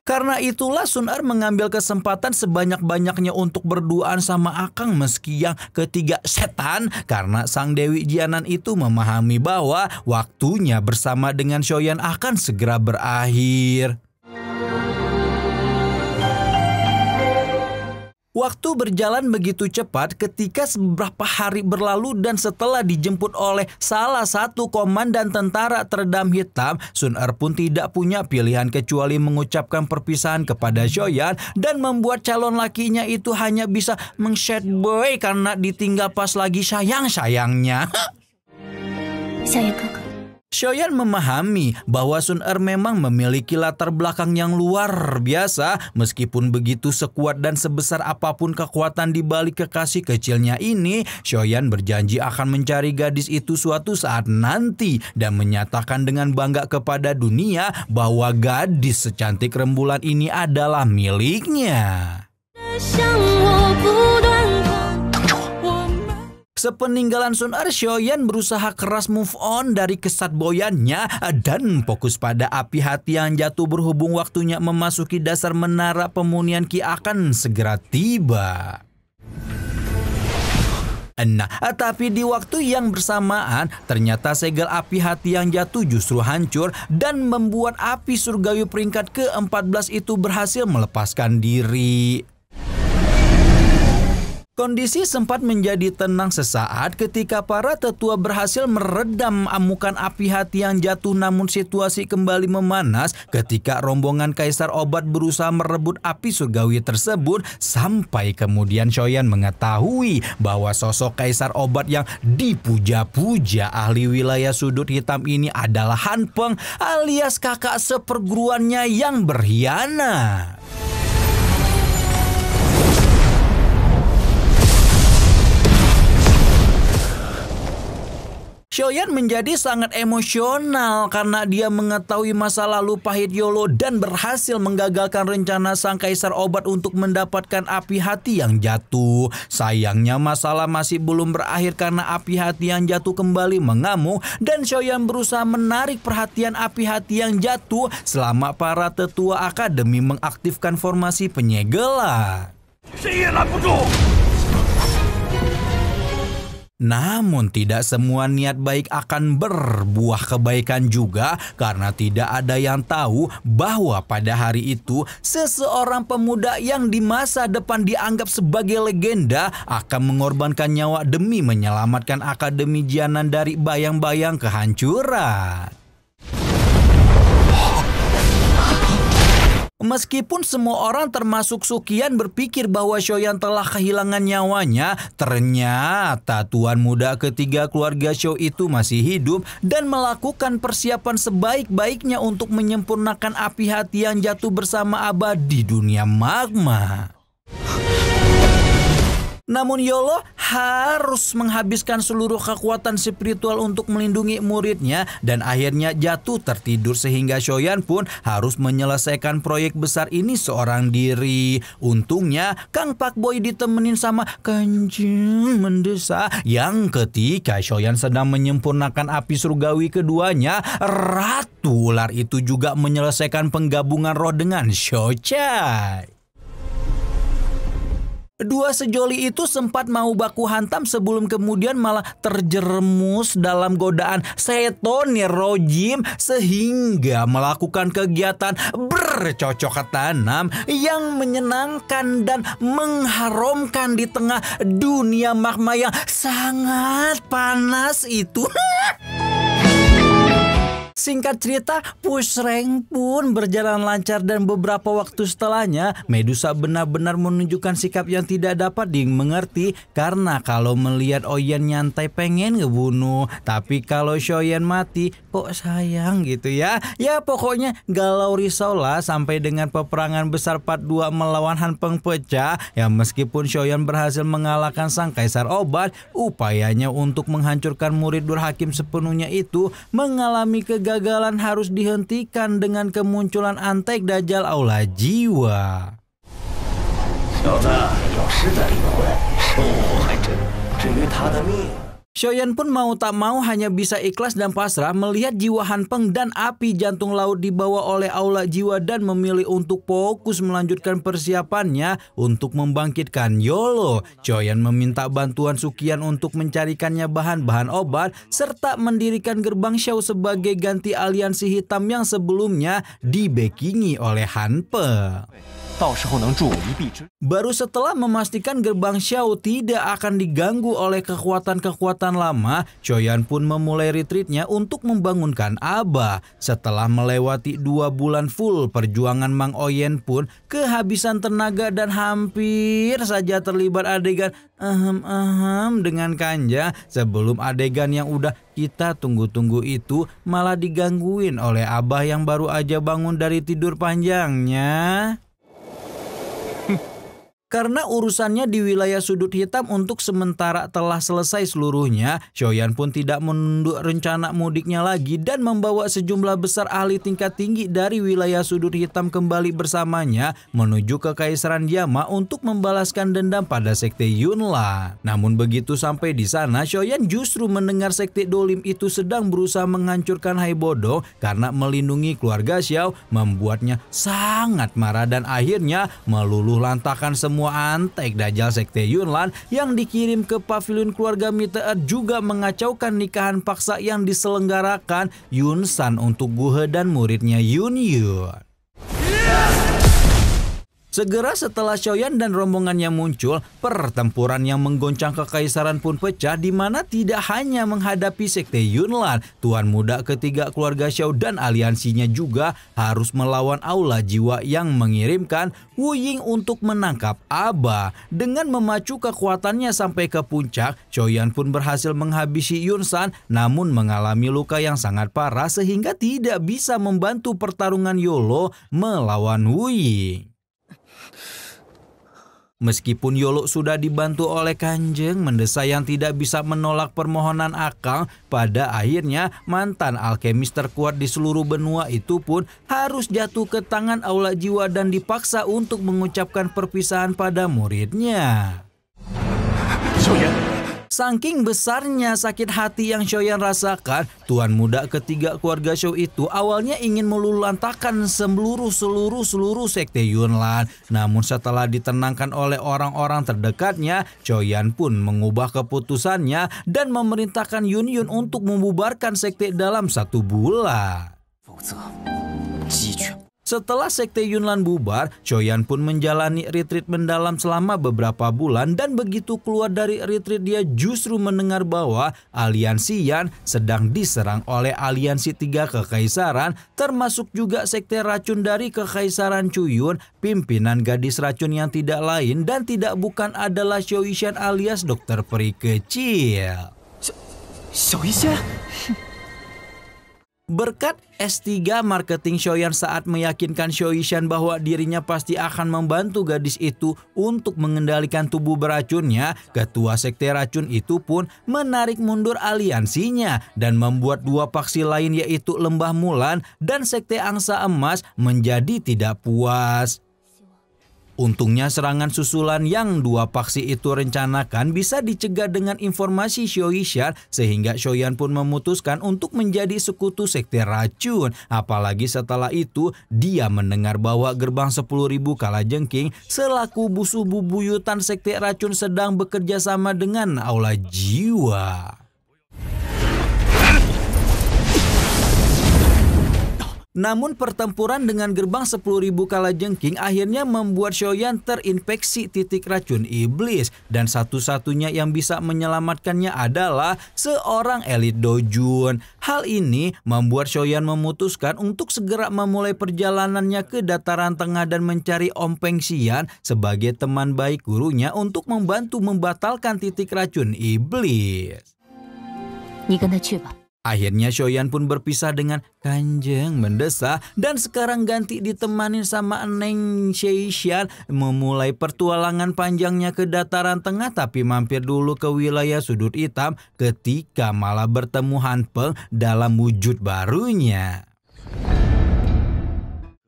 Speaker 1: Karena itulah Sun Er mengambil kesempatan sebanyak-banyaknya untuk berduaan sama Akang meski yang ketiga setan karena sang Dewi Jianan itu memahami bahwa waktunya bersama dengan Xiaoyan akan segera berakhir. Waktu berjalan begitu cepat ketika beberapa hari berlalu dan setelah dijemput oleh salah satu komandan tentara teredam hitam, Sun Er pun tidak punya pilihan kecuali mengucapkan perpisahan kepada Xiaoyan dan membuat calon lakinya itu hanya bisa meng-sad boy karena ditinggal pas lagi sayang-sayangnya.
Speaker 3: Xiaoyan哥哥。
Speaker 1: Xiaoyan memahami bahwa Sun Er memang memiliki latar belakang yang luar biasa. Meskipun begitu sekuat dan sebesar apapun kekuatan di balik kekasih kecilnya ini, Xiaoyan berjanji akan mencari gadis itu suatu saat nanti dan menyatakan dengan bangga kepada dunia bahwa gadis secantik rembulan ini adalah miliknya. Sepeninggalan Sun Er, Xiaoyan berusaha keras move on dari kesat boyannya dan fokus pada api hati yang jatuh berhubung waktunya memasuki dasar Menara Pemunihan Ki akan segera tiba. Nah, tapi di waktu yang bersamaan ternyata segel api hati yang jatuh justru hancur dan membuat api surgawi peringkat ke-14 itu berhasil melepaskan diri. Kondisi sempat menjadi tenang sesaat ketika para tetua berhasil meredam amukan api hati yang jatuh, namun situasi kembali memanas ketika rombongan Kaisar Obat berusaha merebut api surgawi tersebut, sampai kemudian Shoyan mengetahui bahwa sosok Kaisar Obat yang dipuja-puja ahli wilayah sudut hitam ini adalah Han Peng alias kakak seperguruannya yang berkhianat. Shoyan menjadi sangat emosional karena dia mengetahui masa lalu pahit Yolo dan berhasil menggagalkan rencana sang Kaisar Obat untuk mendapatkan api hati yang jatuh. Sayangnya masalah masih belum berakhir karena api hati yang jatuh kembali mengamuk dan Shoyan berusaha menarik perhatian api hati yang jatuh selama para tetua akademi mengaktifkan formasi penyegelan. Namun tidak semua niat baik akan berbuah kebaikan juga, karena tidak ada yang tahu bahwa pada hari itu seseorang pemuda yang di masa depan dianggap sebagai legenda akan mengorbankan nyawa demi menyelamatkan Akademi Jianan dari bayang-bayang kehancuran. Meskipun semua orang termasuk Sukian berpikir bahwa Shoyan telah kehilangan nyawanya, ternyata tuan muda ketiga keluarga Shou itu masih hidup dan melakukan persiapan sebaik-baiknya untuk menyempurnakan api hati yang jatuh bersama Abah di dunia magma. Namun Yolo harus menghabiskan seluruh kekuatan spiritual untuk melindungi muridnya dan akhirnya jatuh tertidur sehingga Shoyan pun harus menyelesaikan proyek besar ini seorang diri. Untungnya Kang Pak Boy ditemenin sama Kanjeng Mendesak yang ketika Shoyan sedang menyempurnakan api surgawi keduanya, Ratu Ular itu juga menyelesaikan penggabungan roh dengan Shochai. Dua sejoli itu sempat mau baku hantam sebelum kemudian malah terjerumus dalam godaan seton Rojim sehingga melakukan kegiatan bercocok tanam yang menyenangkan dan mengharumkan di tengah dunia magma yang sangat panas itu. Singkat cerita, push rank pun berjalan lancar dan beberapa waktu setelahnya Medusa benar-benar menunjukkan sikap yang tidak dapat dimengerti, karena kalau melihat Oyen nyantai pengen ngebunuh, tapi kalau Shoyan mati kok sayang gitu ya. Ya pokoknya galau risau lah sampai dengan peperangan besar part 2 melawan Han Peng pecah. Ya meskipun Shoyan berhasil mengalahkan sang Kaisar Obat, upayanya untuk menghancurkan murid Durhakim sepenuhnya itu mengalami kegagalan harus dihentikan dengan kemunculan Antek Dajjal Aula Jiwa. Shoyan pun mau tak mau hanya bisa ikhlas dan pasrah melihat jiwa Han Peng dan api jantung laut dibawa oleh Aula Jiwa dan memilih untuk fokus melanjutkan persiapannya untuk membangkitkan Yolo. Shoyan meminta bantuan Sukian untuk mencarikannya bahan-bahan obat serta mendirikan gerbang Shao sebagai ganti aliansi hitam yang sebelumnya dibackingi oleh Han Peng. Baru setelah memastikan gerbang Shao tidak akan diganggu oleh kekuatan-kekuatan lama, Shoyan pun memulai retreatnya untuk membangunkan Abah. Setelah melewati 2 bulan full perjuangan, Mang Oyen pun kehabisan tenaga dan hampir saja terlibat adegan dengan Kanja sebelum adegan yang udah kita tunggu-tunggu itu malah digangguin oleh Abah yang baru aja bangun dari tidur panjangnya. Karena urusannya di wilayah sudut hitam untuk sementara telah selesai seluruhnya, Shoyan pun tidak menunduk rencana mudiknya lagi dan membawa sejumlah besar ahli tingkat tinggi dari wilayah sudut hitam kembali bersamanya menuju ke Kekaisaran Yama untuk membalaskan dendam pada Sekte Yunlan. Namun begitu sampai di sana, Shoyan justru mendengar Sekte Dolim itu sedang berusaha menghancurkan Haibodo karena melindungi keluarga Xiao membuatnya sangat marah dan akhirnya meluluh lantakan semua Antek Dajjal Sekte Yunlan yang dikirim ke pavilion keluarga Mite Earth juga mengacaukan nikahan paksa yang diselenggarakan Yun San untuk Guhe dan muridnya Yun Yun. Segera setelah Xiaoyan dan rombongannya muncul, pertempuran yang menggoncang kekaisaran pun pecah, di mana tidak hanya menghadapi sekte Yunlan, tuan muda ketiga keluarga Xiao dan aliansinya juga harus melawan Aula Jiwa yang mengirimkan Wu Ying untuk menangkap Aba. Dengan memacu kekuatannya sampai ke puncak, Xiaoyan pun berhasil menghabisi Yun San, namun mengalami luka yang sangat parah sehingga tidak bisa membantu pertarungan Yolo melawan Wu Ying. Meskipun Yolo sudah dibantu oleh Kanjeng, Mendesak yang tidak bisa menolak permohonan Akang, pada akhirnya mantan alkemis terkuat di seluruh benua itu pun harus jatuh ke tangan Aula Jiwa dan dipaksa untuk mengucapkan perpisahan pada muridnya. Saking besarnya sakit hati yang Xiaoyan rasakan, tuan muda ketiga keluarga Xiao itu awalnya ingin meluluhlantahkan seluruh sekte Yunlan. Namun setelah ditenangkan oleh orang-orang terdekatnya, Xiaoyan pun mengubah keputusannya dan memerintahkan Yun Yun untuk membubarkan sekte dalam 1 bulan. Setelah sekte Yunlan bubar, Xiaoyan pun menjalani retreat mendalam selama beberapa bulan, dan begitu keluar dari retreat dia justru mendengar bahwa aliansi Yan sedang diserang oleh aliansi 3 kekaisaran, termasuk juga sekte racun dari kekaisaran Chuyun. Pimpinan gadis racun yang tidak lain dan tidak bukan adalah Xiao Yishan alias dokter peri kecil.
Speaker 2: Xiao Yishan?
Speaker 1: Berkat S3 marketing Xiaoyan saat meyakinkan Xiao Yishan bahwa dirinya pasti akan membantu gadis itu untuk mengendalikan tubuh beracunnya, ketua sekte racun itu pun menarik mundur aliansinya dan membuat 2 faksi lain yaitu Lembah Mulan dan sekte Angsa Emas menjadi tidak puas. Untungnya serangan susulan yang 2 faksi itu rencanakan bisa dicegah dengan informasi Xiao Yishan, sehingga Xiaoyan pun memutuskan untuk menjadi sekutu sekte racun. Apalagi setelah itu dia mendengar bahwa gerbang 10.000 kalajengking selaku busu bubuyutan sekte racun sedang bekerja sama dengan Aula Jiwa. Namun pertempuran dengan gerbang 10.000 kalajengking akhirnya membuat Xiaoyan terinfeksi titik racun iblis, dan satu-satunya yang bisa menyelamatkannya adalah seorang elit Dojun. Hal ini membuat Xiaoyan memutuskan untuk segera memulai perjalanannya ke dataran tengah dan mencari Om Peng Xian sebagai teman baik gurunya untuk membantu membatalkan titik racun iblis. Akhirnya Xiaoyan pun berpisah dengan Kanjeng Mendesak dan sekarang ganti ditemani sama Neng Xian memulai pertualangan panjangnya ke dataran tengah, tapi mampir dulu ke wilayah sudut hitam ketika malah bertemu Han Peng dalam wujud barunya.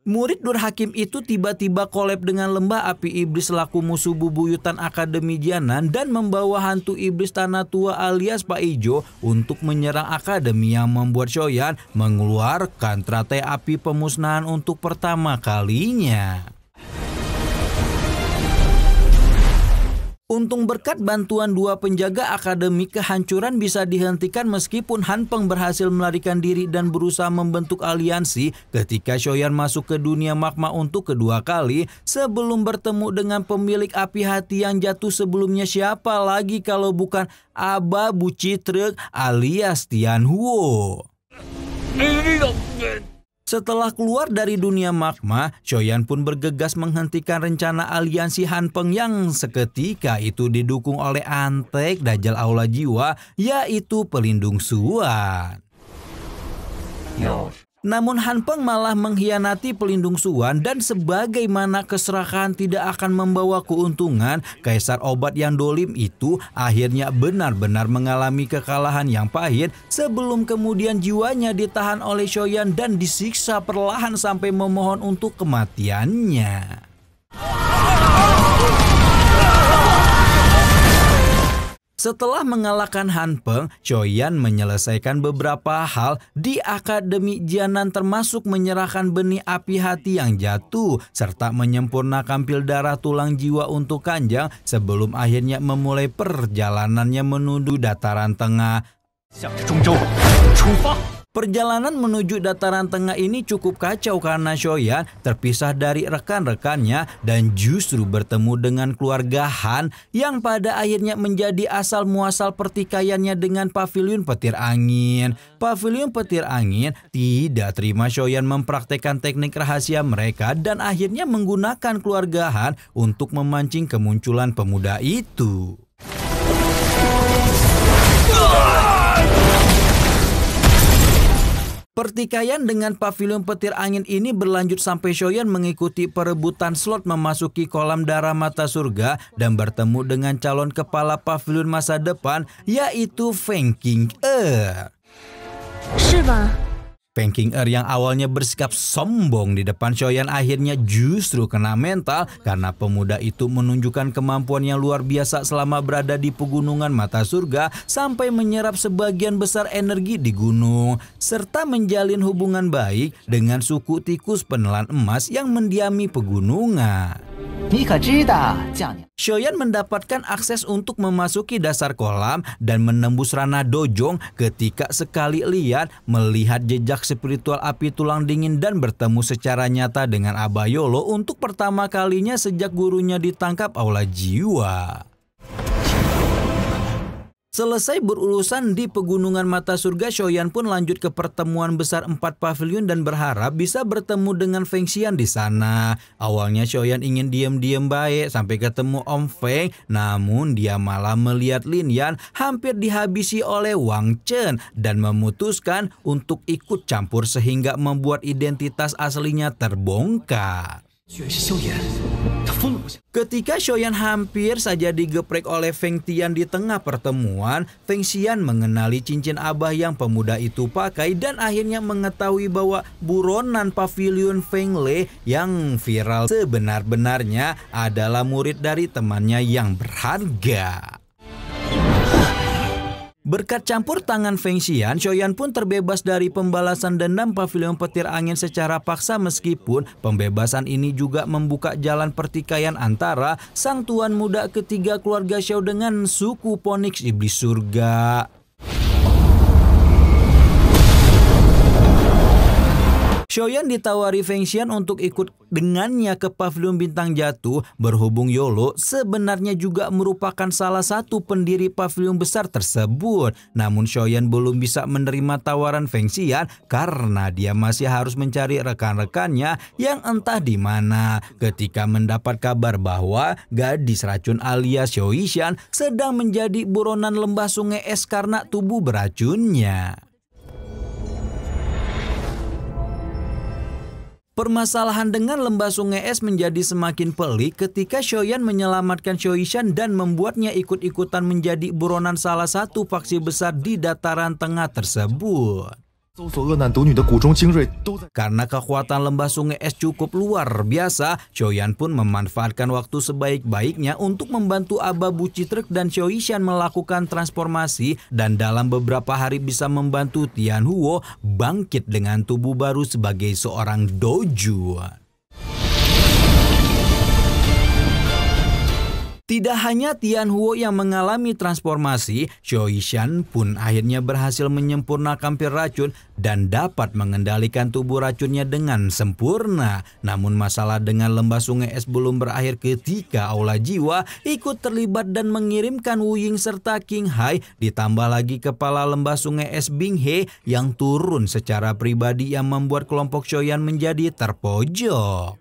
Speaker 1: Murid Nur Hakim itu tiba-tiba kolab dengan lembah api iblis selaku musuh bubuyutan Akademi Jianan dan membawa hantu iblis tanah tua alias Pak Ijo untuk menyerang akademi, yang membuat Xiaoyan mengeluarkan teratai api pemusnahan untuk pertama kalinya. Untung berkat bantuan 2 penjaga akademi, kehancuran bisa dihentikan meskipun Han Peng berhasil melarikan diri dan berusaha membentuk aliansi ketika Xiaoyan masuk ke dunia magma untuk kedua kali sebelum bertemu dengan pemilik api hati yang jatuh sebelumnya, siapa lagi kalau bukan Aba Bucitrek alias Tianhuo. Setelah keluar dari dunia magma, Xiaoyan pun bergegas menghentikan rencana aliansi Han Peng yang seketika itu didukung oleh antek Dajjal Aula Jiwa, yaitu Pelindung Suan. Namun Han Peng malah mengkhianati Pelindung Suan, dan sebagaimana keserakahan tidak akan membawa keuntungan, Kaisar Obat yang dolim itu akhirnya benar-benar mengalami kekalahan yang pahit sebelum kemudian jiwanya ditahan oleh Xiaoyan dan disiksa perlahan sampai memohon untuk kematiannya. Setelah mengalahkan Han Peng, Xiaoyan menyelesaikan beberapa hal di Akademi Jianan, termasuk menyerahkan benih api hati yang jatuh serta menyempurnakan pil darah tulang jiwa untuk Kanjang sebelum akhirnya memulai perjalanannya menuju dataran tengah. Perjalanan menuju dataran tengah ini cukup kacau karena Shoyan terpisah dari rekan-rekannya dan justru bertemu dengan keluarga Han yang pada akhirnya menjadi asal muasal pertikaiannya dengan Paviliun Petir Angin. Paviliun Petir Angin tidak terima Shoyan mempraktekkan teknik rahasia mereka dan akhirnya menggunakan keluarga Han untuk memancing kemunculan pemuda itu. Pertikaian dengan Paviliun Petir Angin ini berlanjut sampai Shoyan mengikuti perebutan slot memasuki kolam darah mata surga dan bertemu dengan calon kepala paviliun masa depan yaitu Feng Qing'er. Feng Qing'er yang awalnya bersikap sombong di depan Shoyan akhirnya justru kena mental karena pemuda itu menunjukkan kemampuan yang luar biasa selama berada di pegunungan mata surga sampai menyerap sebagian besar energi di gunung serta menjalin hubungan baik dengan suku tikus penelan emas yang mendiami pegunungan. Shoyan mendapatkan akses untuk memasuki dasar kolam dan menembus ranah dojong ketika sekali lihat melihat jejak spiritual api tulang dingin dan bertemu secara nyata dengan Abayolo untuk pertama kalinya sejak gurunya ditangkap Aula Jiwa. Selesai berurusan di pegunungan mata surga, Shoyan pun lanjut ke pertemuan besar 4 paviliun dan berharap bisa bertemu dengan Feng Xian di sana. Awalnya Shoyan ingin diam-diam baik sampai ketemu Om Feng, namun dia malah melihat Lin Yan hampir dihabisi oleh Wang Chen dan memutuskan untuk ikut campur sehingga membuat identitas aslinya terbongkar. Ketika Shoyan hampir saja digeprek oleh Feng Tian di tengah pertemuan, Feng Xian mengenali cincin abah yang pemuda itu pakai dan akhirnya mengetahui bahwa buronan paviliun Feng Le yang viral sebenar-benarnya adalah murid dari temannya yang berharga. Berkat campur tangan Feng Xian, Shoyan pun terbebas dari pembalasan dendam Paviliun Petir Angin secara paksa meskipun pembebasan ini juga membuka jalan pertikaian antara sang tuan muda ketiga keluarga Xiao dengan suku Phoenix Iblis Surga. Shoyan ditawari Feng Xian untuk ikut dengannya ke Paviliun Bintang Jatuh berhubung Yolo sebenarnya juga merupakan salah satu pendiri paviliun besar tersebut. Namun Shoyan belum bisa menerima tawaran Feng Xian karena dia masih harus mencari rekan-rekannya yang entah di mana. Ketika mendapat kabar bahwa gadis racun alias Xiaoyishan sedang menjadi buronan lembah sungai es karena tubuh beracunnya. Permasalahan dengan lembah sungai es menjadi semakin pelik ketika Shoyan menyelamatkan Xiaoyishan dan membuatnya ikut-ikutan menjadi buronan salah satu faksi besar di dataran tengah tersebut. Karena kekuatan lembah sungai es cukup luar biasa, Shoyan pun memanfaatkan waktu sebaik-baiknya untuk membantu Aba Bucitrek dan Xiaoyishan melakukan transformasi dan dalam beberapa hari bisa membantu Tianhuo bangkit dengan tubuh baru sebagai seorang doju. Tidak hanya Tianhuo yang mengalami transformasi, Xiaoyishan pun akhirnya berhasil menyempurnakan pil racun dan dapat mengendalikan tubuh racunnya dengan sempurna. Namun masalah dengan lembah sungai es belum berakhir ketika Aula Jiwa ikut terlibat dan mengirimkan Wu Ying serta King Hai, ditambah lagi kepala lembah sungai es Bing He yang turun secara pribadi yang membuat kelompok Shoyan menjadi terpojok.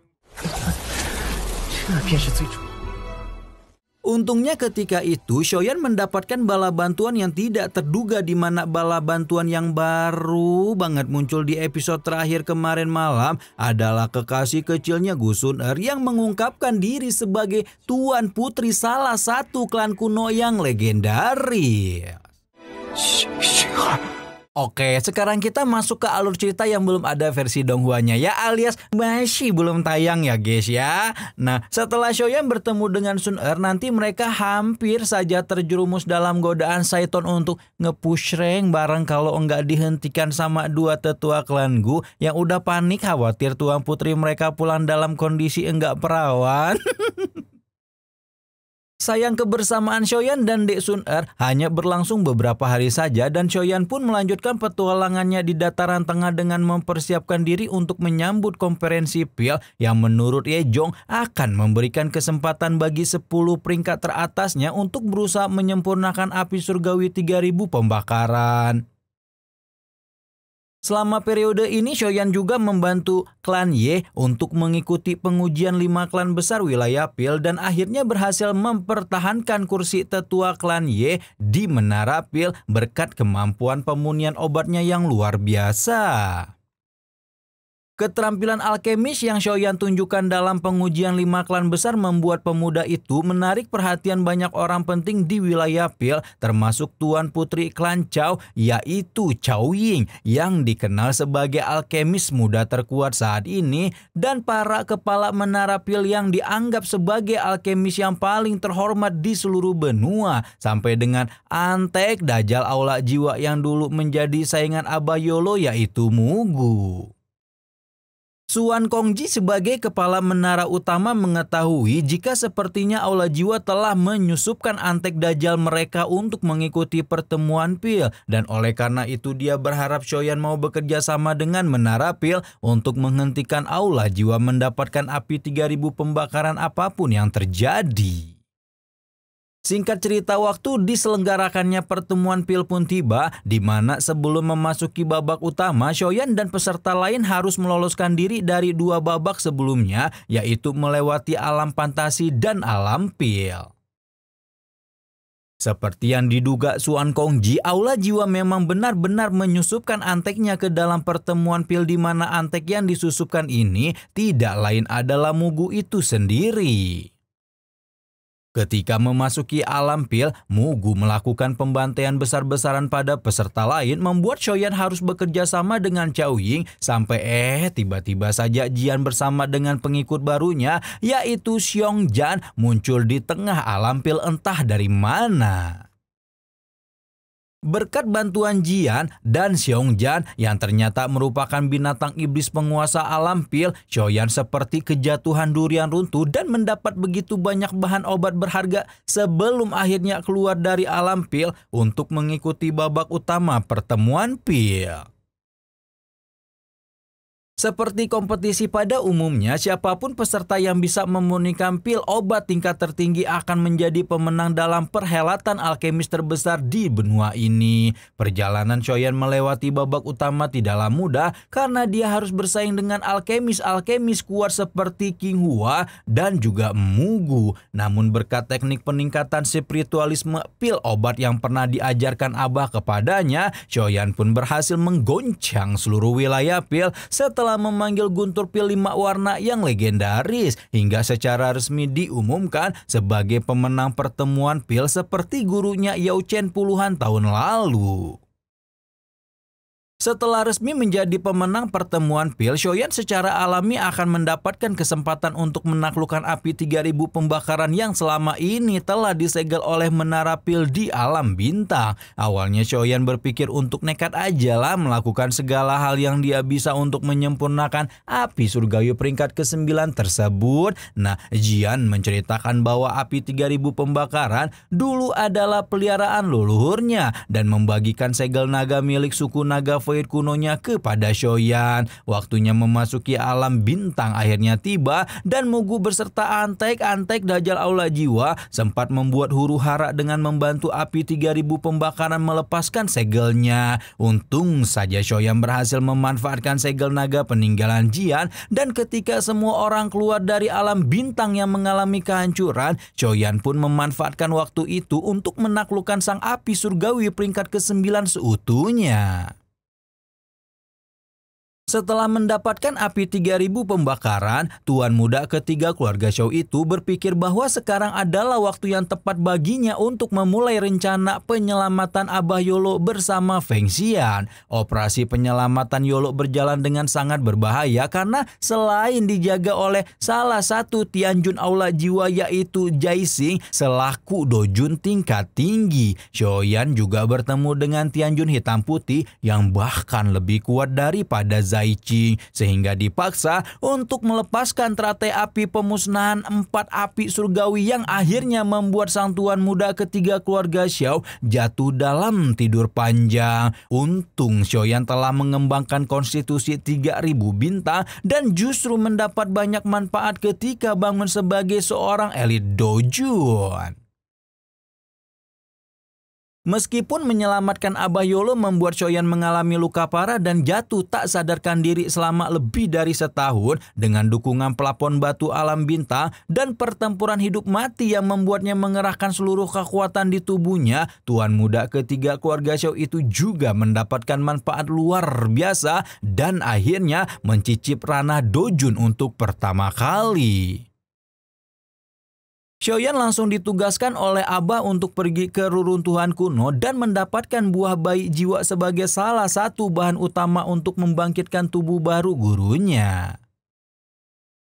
Speaker 1: Untungnya ketika itu Shoyan mendapatkan bala bantuan yang tidak terduga, di mana bala bantuan yang baru banget muncul di episode terakhir kemarin malam adalah kekasih kecilnya Gu Sun-er yang mengungkapkan diri sebagai tuan putri salah satu klan kuno yang legendaris. Oke, sekarang kita masuk ke alur cerita yang belum ada versi Donghuanya ya, alias masih belum tayang ya guys ya. Nah, setelah Shoyan bertemu dengan Sun-er, nanti mereka hampir saja terjerumus dalam godaan Saiton untuk nge-push rank bareng kalau enggak dihentikan sama dua tetua klan Gu yang udah panik khawatir tuan putri mereka pulang dalam kondisi enggak perawan. Sayang kebersamaan Shoyan dan Dek Sun-er hanya berlangsung beberapa hari saja dan Shoyan pun melanjutkan petualangannya di dataran tengah dengan mempersiapkan diri untuk menyambut konferensi PIL yang menurut Ye Jong akan memberikan kesempatan bagi 10 peringkat teratasnya untuk berusaha menyempurnakan api surgawi 3000 pembakaran. Selama periode ini Shoyan juga membantu klan Ye untuk mengikuti pengujian 5 klan besar wilayah PIL dan akhirnya berhasil mempertahankan kursi tetua klan Ye di Menara PIL berkat kemampuan pemunian obatnya yang luar biasa. Keterampilan alkemis yang Shoyan tunjukkan dalam pengujian 5 klan besar membuat pemuda itu menarik perhatian banyak orang penting di wilayah PIL, termasuk Tuan Putri klan Chow yaitu Chow Ying yang dikenal sebagai alkemis muda terkuat saat ini dan para kepala menara PIL yang dianggap sebagai alkemis yang paling terhormat di seluruh benua, sampai dengan Antek Dajjal Aula Jiwa yang dulu menjadi saingan Abah Yolo yaitu Mugu. Suan Kongji sebagai kepala menara utama mengetahui jika sepertinya Aula Jiwa telah menyusupkan Antek Dajjal mereka untuk mengikuti pertemuan PIL dan oleh karena itu dia berharap Shoyan mau bekerja sama dengan menara PIL untuk menghentikan Aula Jiwa mendapatkan api 3000 pembakaran apapun yang terjadi. Singkat cerita, waktu diselenggarakannya pertemuan PIL pun tiba, di mana sebelum memasuki babak utama, Shoyan dan peserta lain harus meloloskan diri dari 2 babak sebelumnya, yaitu melewati alam fantasi dan alam PIL. Seperti yang diduga Suan Kongji, Aula Jiwa memang benar-benar menyusupkan anteknya ke dalam pertemuan PIL di mana antek yang disusupkan ini tidak lain adalah Mugu itu sendiri. Ketika memasuki alam PIL, Mugu melakukan pembantaian besar-besaran pada peserta lain membuat Shoyan harus bekerja sama dengan Chow Ying sampai tiba-tiba saja Jian bersama dengan pengikut barunya yaitu Xiong Jan muncul di tengah alam PIL entah dari mana. Berkat bantuan Jian dan Xiong Jan yang ternyata merupakan binatang iblis penguasa alam PIL, Shoyan seperti kejatuhan durian runtuh dan mendapat begitu banyak bahan obat berharga sebelum akhirnya keluar dari alam PIL untuk mengikuti babak utama pertemuan PIL. Seperti kompetisi pada umumnya, siapapun peserta yang bisa memunikan pil obat tingkat tertinggi akan menjadi pemenang dalam perhelatan alkemis terbesar di benua ini. Perjalanan Shoyan melewati babak utama tidaklah mudah karena dia harus bersaing dengan alkemis-alkemis kuat seperti King Hua dan juga Mugu. Namun berkat teknik peningkatan spiritualisme pil obat yang pernah diajarkan Abah kepadanya, Shoyan pun berhasil menggoncang seluruh wilayah pil setelah memanggil guntur pil 5 warna yang legendaris hingga secara resmi diumumkan sebagai pemenang pertemuan pil seperti gurunya Yao Chen puluhan tahun lalu. Setelah resmi menjadi pemenang pertemuan pil, Shoyan secara alami akan mendapatkan kesempatan untuk menaklukkan api 3000 pembakaran yang selama ini telah disegel oleh menara pil di alam bintang. Awalnya Shoyan berpikir untuk nekat aja lah melakukan segala hal yang dia bisa untuk menyempurnakan api surgawi peringkat ke-9 tersebut. Nah, Jian menceritakan bahwa api 3000 pembakaran dulu adalah peliharaan leluhurnya dan membagikan segel naga milik suku naga kunonya kepada Shoyan. Waktunya memasuki alam bintang akhirnya tiba dan Mugu beserta Antek Dajjal Aula Jiwa sempat membuat huru-hara dengan membantu api 3000 pembakaran melepaskan segelnya. Untung saja Shoyan berhasil memanfaatkan segel naga peninggalan Jian dan ketika semua orang keluar dari alam bintang yang mengalami kehancuran, Shoyan pun memanfaatkan waktu itu untuk menaklukkan sang api surgawi peringkat ke-9 seutuhnya. Setelah mendapatkan api 3000 pembakaran, tuan muda ketiga keluarga Chow itu berpikir bahwa sekarang adalah waktu yang tepat baginya untuk memulai rencana penyelamatan Abah Yolo bersama Feng Xian. Operasi penyelamatan Yolo berjalan dengan sangat berbahaya karena selain dijaga oleh salah satu Tianjun Aula Jiwa yaitu Jai Xing selaku dojun tingkat tinggi, Shoyan juga bertemu dengan Tianjun Hitam Putih yang bahkan lebih kuat daripada Zai Daiching sehingga dipaksa untuk melepaskan teratai api pemusnahan 4 api surgawi yang akhirnya membuat sang tuan muda ketiga keluarga Xiao jatuh dalam tidur panjang. Untung Xiaoyan telah mengembangkan konstitusi 3000 bintang dan justru mendapat banyak manfaat ketika bangun sebagai seorang elit dojun. Meskipun menyelamatkan Abah Yolo membuat Xiaoyan mengalami luka parah dan jatuh tak sadarkan diri selama lebih dari setahun, dengan dukungan pelapon batu alam bintang dan pertempuran hidup mati yang membuatnya mengerahkan seluruh kekuatan di tubuhnya, tuan muda ketiga keluarga Xiao itu juga mendapatkan manfaat luar biasa dan akhirnya mencicip ranah dojun untuk pertama kali. Xiaoyan langsung ditugaskan oleh Abah untuk pergi ke reruntuhan kuno dan mendapatkan buah bayi jiwa sebagai salah satu bahan utama untuk membangkitkan tubuh baru gurunya.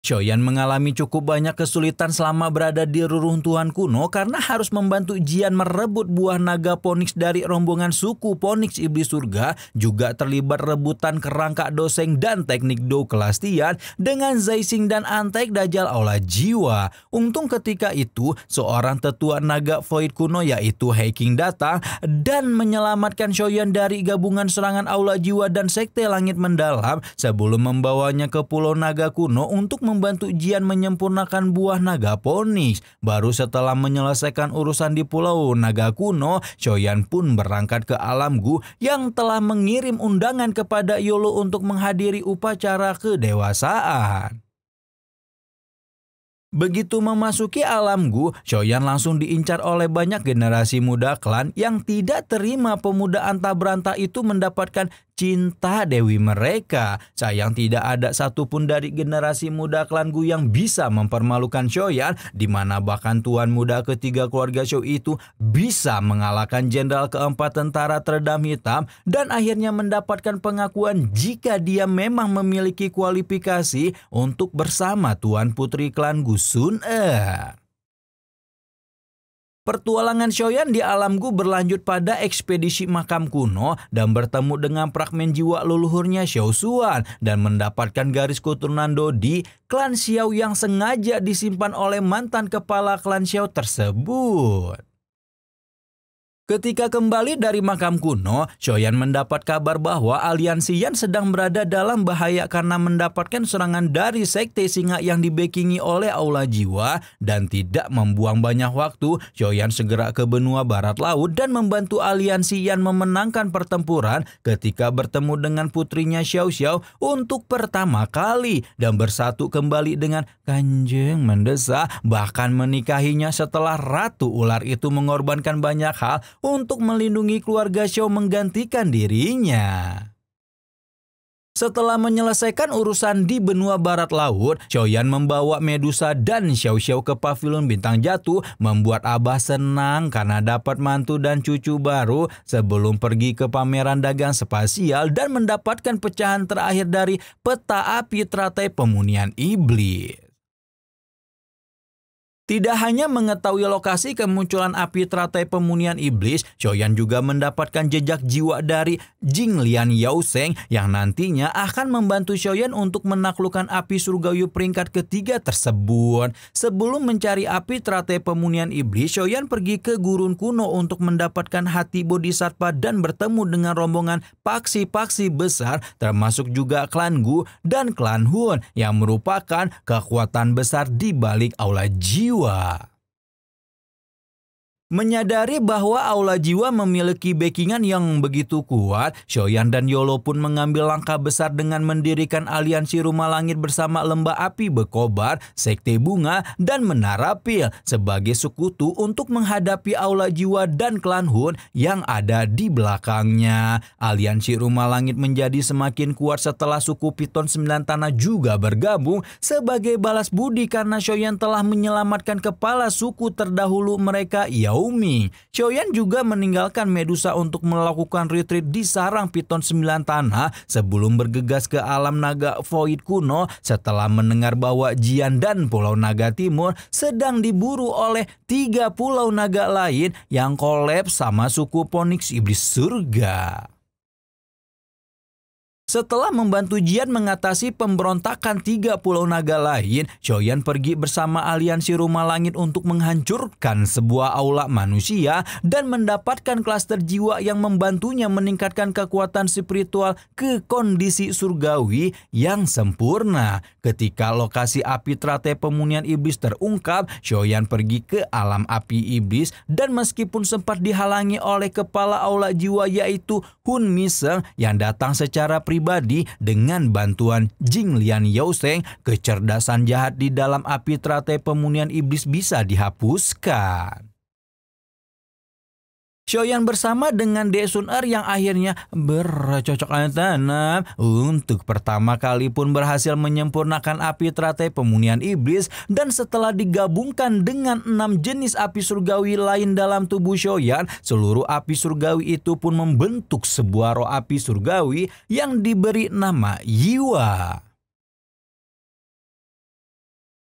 Speaker 1: Xiaoyan mengalami cukup banyak kesulitan selama berada di reruntuhan kuno karena harus membantu Jian merebut buah naga Phoenix dari rombongan suku Phoenix Iblis Surga, juga terlibat rebutan kerangka doseng dan teknik Do kelas Tian dengan Zaixing dan Antek Dajjal Aula Jiwa. Untung ketika itu seorang tetua naga Void kuno yaitu Heiking datang dan menyelamatkan Xiaoyan dari gabungan serangan Aula Jiwa dan Sekte Langit Mendalam sebelum membawanya ke Pulau Naga Kuno untuk membantu Jian menyempurnakan buah naga Phoenix. Baru setelah menyelesaikan urusan di Pulau Naga Kuno, Xiaoyan pun berangkat ke Alam Gu yang telah mengirim undangan kepada Yolo untuk menghadiri upacara kedewasaan. Begitu memasuki Alam Gu, Xiaoyan langsung diincar oleh banyak generasi muda klan yang tidak terima pemuda antah berantah itu mendapatkan cinta dewi mereka. Sayang tidak ada satupun dari generasi muda klan Gu yang bisa mempermalukan Xiaoyan, di mana bahkan tuan muda ketiga keluarga Xiao itu bisa mengalahkan jenderal keempat tentara teredam hitam dan akhirnya mendapatkan pengakuan jika dia memang memiliki kualifikasi untuk bersama tuan putri klan Gu Sun E. Pertualangan Xiaoyan di Alam Gu berlanjut pada ekspedisi makam kuno dan bertemu dengan fragmen jiwa leluhurnya Xiao Xuan dan mendapatkan garis keturunan Do di klan Xiao yang sengaja disimpan oleh mantan kepala klan Xiao tersebut. Ketika kembali dari makam kuno, Xiaoyan mendapat kabar bahwa aliansi Yan sedang berada dalam bahaya karena mendapatkan serangan dari Sekte Singa yang dibackingi oleh Aula Jiwa, dan tidak membuang banyak waktu, Xiaoyan segera ke benua barat laut dan membantu aliansi Yan memenangkan pertempuran ketika bertemu dengan putrinya Xiao Xiao untuk pertama kali dan bersatu kembali dengan Kanjeng Mendesak, bahkan menikahinya setelah Ratu Ular itu mengorbankan banyak hal untuk melindungi keluarga Xiao menggantikan dirinya. Setelah menyelesaikan urusan di benua barat laut, Xiaoyan membawa Medusa dan Xiao Xiao ke pavilion bintang jatuh, membuat Abah senang karena dapat mantu dan cucu baru sebelum pergi ke pameran dagang spasial dan mendapatkan pecahan terakhir dari peta api teratai pemunihan iblis. Tidak hanya mengetahui lokasi kemunculan api teratai pemunihan iblis, Xiaoyan juga mendapatkan jejak jiwa dari Jing Lian Yaoseng yang nantinya akan membantu Xiaoyan untuk menaklukkan api surgawi peringkat ketiga tersebut. Sebelum mencari api teratai pemunihan iblis, Xiaoyan pergi ke gurun kuno untuk mendapatkan hati bodhisattva dan bertemu dengan rombongan paksi-paksi besar termasuk juga klan Gu dan klan Hun yang merupakan kekuatan besar di balik Aula Jiwa. Menyadari bahwa Aula Jiwa memiliki backingan yang begitu kuat, Xiaoyan dan Yolo pun mengambil langkah besar dengan mendirikan aliansi Rumah Langit bersama Lembah Api Bekobar, Sekte Bunga, dan Menara Pil sebagai sekutu untuk menghadapi Aula Jiwa dan klan Hun yang ada di belakangnya. Aliansi Rumah Langit menjadi semakin kuat setelah suku Piton 9 Tanah juga bergabung sebagai balas budi karena Xiaoyan telah menyelamatkan kepala suku terdahulu mereka, Yao Ming. Xiaoyan juga meninggalkan Medusa untuk melakukan retreat di sarang Piton 9 Tanah sebelum bergegas ke alam naga Void kuno setelah mendengar bahwa Jian dan Pulau Naga Timur sedang diburu oleh 3 pulau naga lain yang kolaps sama suku Phoenix Iblis Surga. Setelah membantu Jian mengatasi pemberontakan 3 pulau naga lain, Xiaoyan pergi bersama aliansi Rumah Langit untuk menghancurkan sebuah aula manusia dan mendapatkan klaster jiwa yang membantunya meningkatkan kekuatan spiritual ke kondisi surgawi yang sempurna. Ketika lokasi api teratai pemunihan iblis terungkap, Xiaoyan pergi ke alam api iblis dan meskipun sempat dihalangi oleh kepala aula jiwa yaitu Hun Miseng yang datang secara pribadi dengan bantuan Jing Lian Yaoseng, kecerdasan jahat di dalam api teratai pemunihan iblis bisa dihapuskan. Xiaoyan bersama dengan De Sun Er yang akhirnya bercocok tanam untuk pertama kali pun berhasil menyempurnakan api teratai pemunihan iblis, dan setelah digabungkan dengan 6 jenis api surgawi lain dalam tubuh Xiaoyan, seluruh api surgawi itu pun membentuk sebuah roh api surgawi yang diberi nama Yiwa.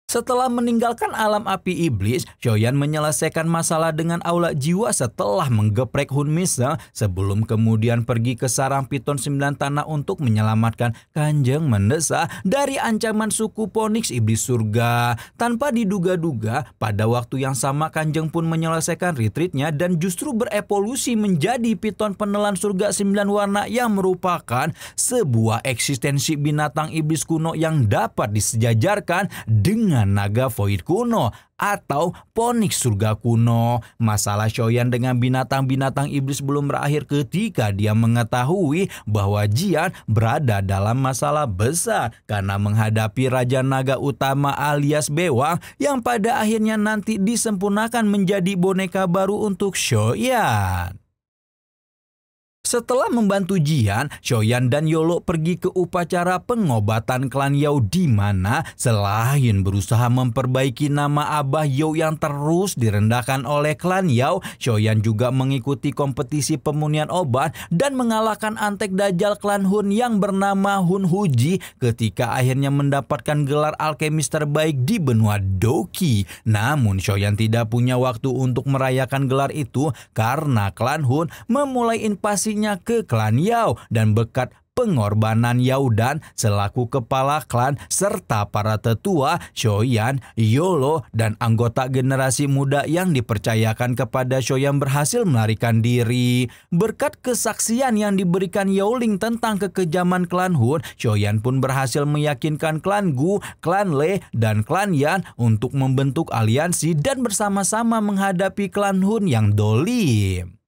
Speaker 1: Setelah meninggalkan alam api iblis, Xiaoyan menyelesaikan masalah dengan aula jiwa setelah menggeprek Hun Miseng sebelum kemudian pergi ke sarang Piton 9 Tanah untuk menyelamatkan Kanjeng Mendesak dari ancaman suku Phoenix iblis surga. Tanpa diduga-duga, pada waktu yang sama Kanjeng pun menyelesaikan retreatnya dan justru berevolusi menjadi Piton penelan surga 9 warna yang merupakan sebuah eksistensi binatang iblis kuno yang dapat disejajarkan dengan naga void kuno atau Phoenix surga kuno. Masalah Xiaoyan dengan binatang-binatang iblis belum berakhir ketika dia mengetahui bahwa Jian berada dalam masalah besar karena menghadapi Raja Naga Utama alias Bewang yang pada akhirnya nanti disempurnakan menjadi boneka baru untuk Xiaoyan. Setelah membantu Jian, Xiaoyan dan Yolo pergi ke upacara pengobatan klan Yao di mana selain berusaha memperbaiki nama Abah Yao yang terus direndahkan oleh klan Yao, Xiaoyan juga mengikuti kompetisi pemunihan obat dan mengalahkan antek dajjal klan Hun yang bernama Hun Huji ketika akhirnya mendapatkan gelar alkemis terbaik di benua Doki. Namun Xiaoyan tidak punya waktu untuk merayakan gelar itu karena klan Hun memulai invasi ke klan Yao dan berkat pengorbanan Yao Dan selaku kepala klan serta para tetua Xiaoyan, Yolo dan anggota generasi muda yang dipercayakan kepada Xiaoyan berhasil melarikan diri. Berkat kesaksian yang diberikan Yao Ling tentang kekejaman klan Hun, Xiaoyan pun berhasil meyakinkan klan Gu, klan Le dan klan Yan untuk membentuk aliansi dan bersama-sama menghadapi klan Hun yang dolim.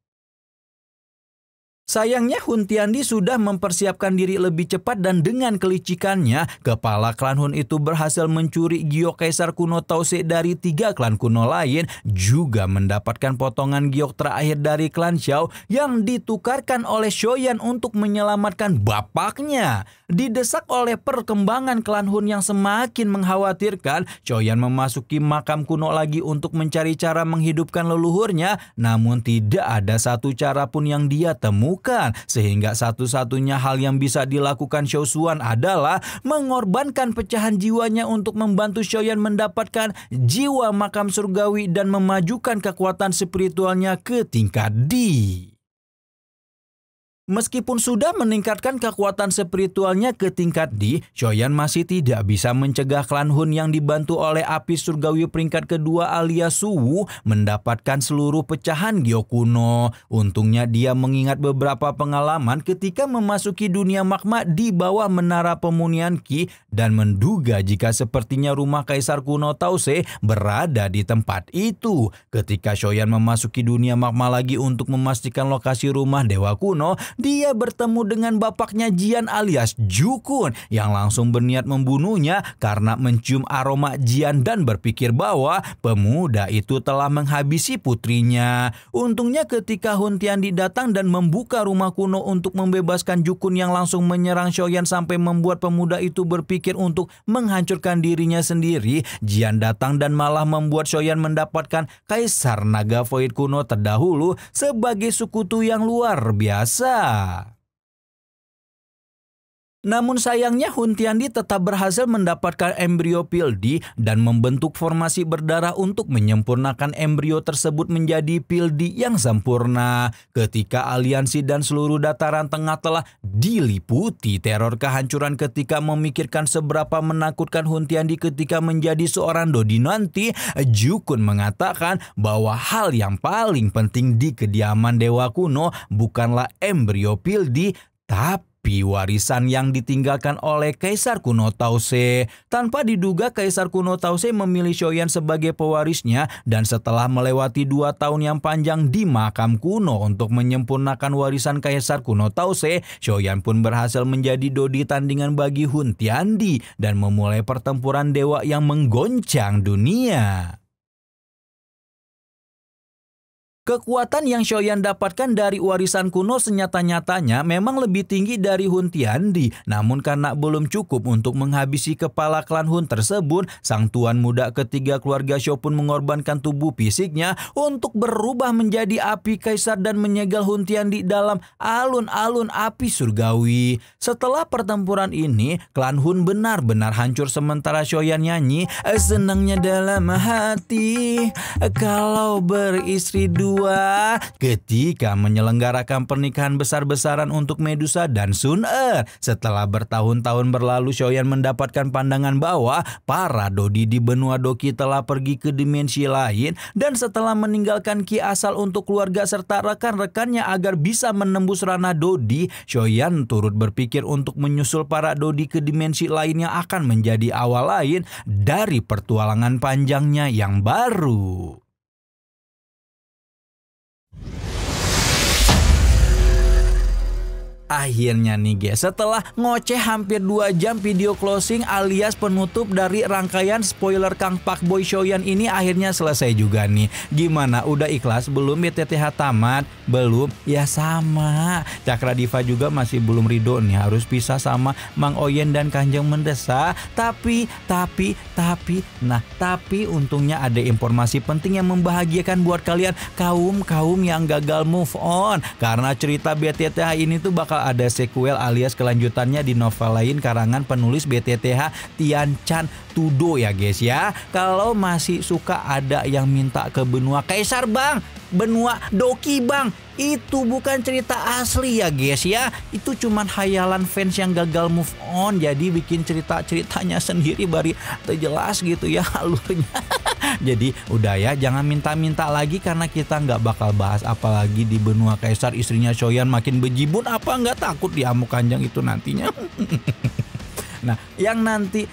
Speaker 1: Sayangnya Hun Tiandi sudah mempersiapkan diri lebih cepat dan dengan kelicikannya, kepala klan Hun itu berhasil mencuri giok kaisar kuno Tause dari 3 klan kuno lain, juga mendapatkan potongan giok terakhir dari klan Xiao yang ditukarkan oleh Xiaoyan untuk menyelamatkan bapaknya. Didesak oleh perkembangan klan Hun yang semakin mengkhawatirkan, Xiaoyan memasuki makam kuno lagi untuk mencari cara menghidupkan leluhurnya, namun tidak ada satu cara pun yang dia temukan. Sehingga satu-satunya hal yang bisa dilakukan Xiao Xuan adalah mengorbankan pecahan jiwanya untuk membantu Xiaoyan mendapatkan jiwa makam surgawi dan memajukan kekuatan spiritualnya ke tingkat D. Meskipun sudah meningkatkan kekuatan spiritualnya ke tingkat D, Xiaoyan masih tidak bisa mencegah klan Hun yang dibantu oleh api surgawi peringkat kedua alias Suwu mendapatkan seluruh pecahan giok kuno. Untungnya dia mengingat beberapa pengalaman ketika memasuki dunia magma di bawah menara pemunihan Qi dan menduga jika sepertinya rumah kaisar kuno Tause berada di tempat itu. Ketika Xiaoyan memasuki dunia magma lagi untuk memastikan lokasi rumah dewa kuno, dia bertemu dengan bapaknya Jian alias Jukun yang langsung berniat membunuhnya karena mencium aroma Jian dan berpikir bahwa pemuda itu telah menghabisi putrinya. Untungnya ketika Hun Tiandi datang dan membuka rumah kuno untuk membebaskan Jukun yang langsung menyerang Xiaoyan sampai membuat pemuda itu berpikir untuk menghancurkan dirinya sendiri, Jian datang dan malah membuat Xiaoyan mendapatkan Kaisar Naga Void kuno terdahulu sebagai sekutu yang luar biasa. Namun sayangnya Hun Tiandi tetap berhasil mendapatkan embrio Pildi dan membentuk formasi berdarah untuk menyempurnakan embrio tersebut menjadi Pildi yang sempurna. Ketika aliansi dan seluruh dataran tengah telah diliputi teror kehancuran ketika memikirkan seberapa menakutkan Hun Tiandi ketika menjadi seorang Dodi nanti, Jukun mengatakan bahwa hal yang paling penting di kediaman Dewa Kuno bukanlah embrio Pildi, tapi warisan yang ditinggalkan oleh Kaisar Kuno Tause. Tanpa diduga Kaisar Kuno Tause memilih Shoyan sebagai pewarisnya, dan setelah melewati 2 tahun yang panjang di makam kuno untuk menyempurnakan warisan Kaisar Kuno Tause, Shoyan pun berhasil menjadi Dodi tandingan bagi Hun Tiandi dan memulai pertempuran dewa yang menggoncang dunia. Kekuatan yang Shoyan dapatkan dari warisan kuno senyata-nyatanya memang lebih tinggi dari Hun Tiandi. Namun karena belum cukup untuk menghabisi kepala klan Hun tersebut, sang tuan muda ketiga keluarga Shou pun mengorbankan tubuh fisiknya untuk berubah menjadi api kaisar dan menyegel Hun Tiandi dalam alun-alun api surgawi. Setelah pertempuran ini, klan Hun benar-benar hancur sementara Shoyan nyanyi, senangnya dalam hati kalau beristri dua, ketika menyelenggarakan pernikahan besar-besaran untuk Medusa dan Sun-er. Setelah bertahun-tahun berlalu, Shoyan mendapatkan pandangan bahwa para Dodi di benua Doki telah pergi ke dimensi lain, dan setelah meninggalkan Ki asal untuk keluarga serta rekan-rekannya agar bisa menembus ranah Dodi, Shoyan turut berpikir untuk menyusul para Dodi ke dimensi lain yang akan menjadi awal lain dari pertualangan panjangnya yang baru. Akhirnya nih guys, setelah ngoceh hampir 2 jam video closing alias penutup dari rangkaian spoiler Kang Pak Boy Shoyan ini akhirnya selesai juga nih. Gimana, udah ikhlas belum BTTH tamat? Belum? Ya sama, Cakra Diva juga masih belum ridho nih harus pisah sama Mang Oyen dan Kanjeng Mendesa. Tapi untungnya ada informasi penting yang membahagiakan buat kalian kaum yang gagal move on. Karena cerita BTTH ini tuh bakal ada sequel alias kelanjutannya di novel lain karangan penulis BTTH Tian Chan Tudo ya guys ya. Kalau masih suka ada yang minta ke benua Kaisar bang, benua Doki bang, itu bukan cerita asli ya guys ya. Itu cuman hayalan fans yang gagal move on, jadi bikin ceritanya sendiri bari terjelas gitu ya alurnya. Jadi udah ya, jangan minta-minta lagi karena kita nggak bakal bahas apalagi di benua Kaisar istrinya Shoyan makin bejibun. Apa nggak takut diamuk Kanjeng itu nantinya? Nah, nanti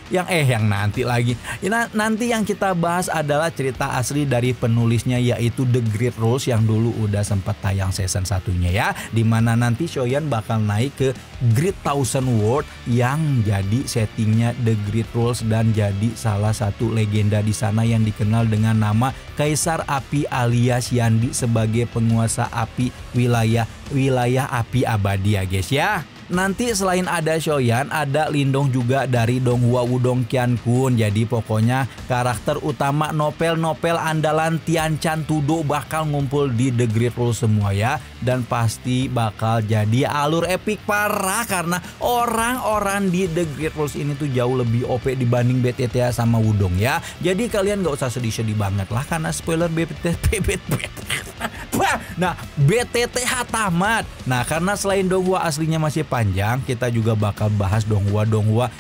Speaker 1: yang kita bahas adalah cerita asli dari penulisnya, yaitu The Great Rules yang dulu udah sempat tayang season 1-nya ya. Dimana nanti Shoyan bakal naik ke Great Thousand World yang jadi settingnya The Great Rules dan jadi salah satu legenda di sana yang dikenal dengan nama Kaisar Api alias Yandi sebagai penguasa api wilayah api abadi ya guys ya. Nanti selain ada Shoyan, ada Lindong juga dari Donghua Wudong Qiankun. Jadi pokoknya karakter utama novel andalan Tian Chan Tudo bakal ngumpul di The Great Rules semua ya. Dan pasti bakal jadi alur epic parah karena orang-orang di The Great Rules ini tuh jauh lebih OP dibanding BTTH sama Wudong ya. Jadi kalian gak usah sedih-sedih banget lah karena spoiler BTTH tamat. Nah, karena selain Donghua aslinya masih panjang, kita juga bakal bahas Donghua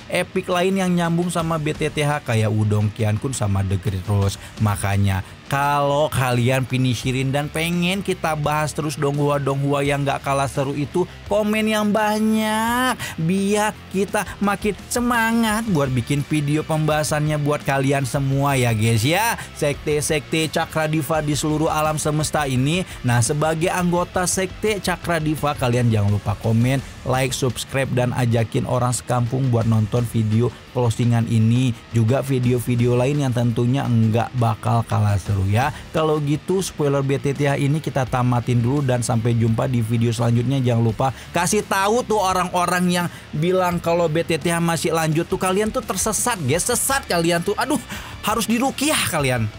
Speaker 1: epic lain yang nyambung sama BTTH kayak Wudong Qiankun sama The Great Rules. Makanya kalau kalian finishirin dan pengen kita bahas terus Donghua yang gak kalah seru itu, komen yang banyak biar kita makin semangat buat bikin video pembahasannya buat kalian semua ya guys ya. Sekte Cakra Diva di seluruh alam semesta ini. Nah, sebagai anggota Sekte Cakra Diva, kalian jangan lupa komen, like, subscribe, dan ajakin orang sekampung buat nonton video closingan ini. Juga video-video lain yang tentunya enggak bakal kalah seru ya. Kalau gitu spoiler BTTH ini kita tamatin dulu dan sampai jumpa di video selanjutnya. Jangan lupa kasih tahu tuh orang-orang yang bilang kalau BTTH masih lanjut tuh, kalian tuh tersesat guys, sesat kalian tuh. Aduh, harus dirukiah kalian.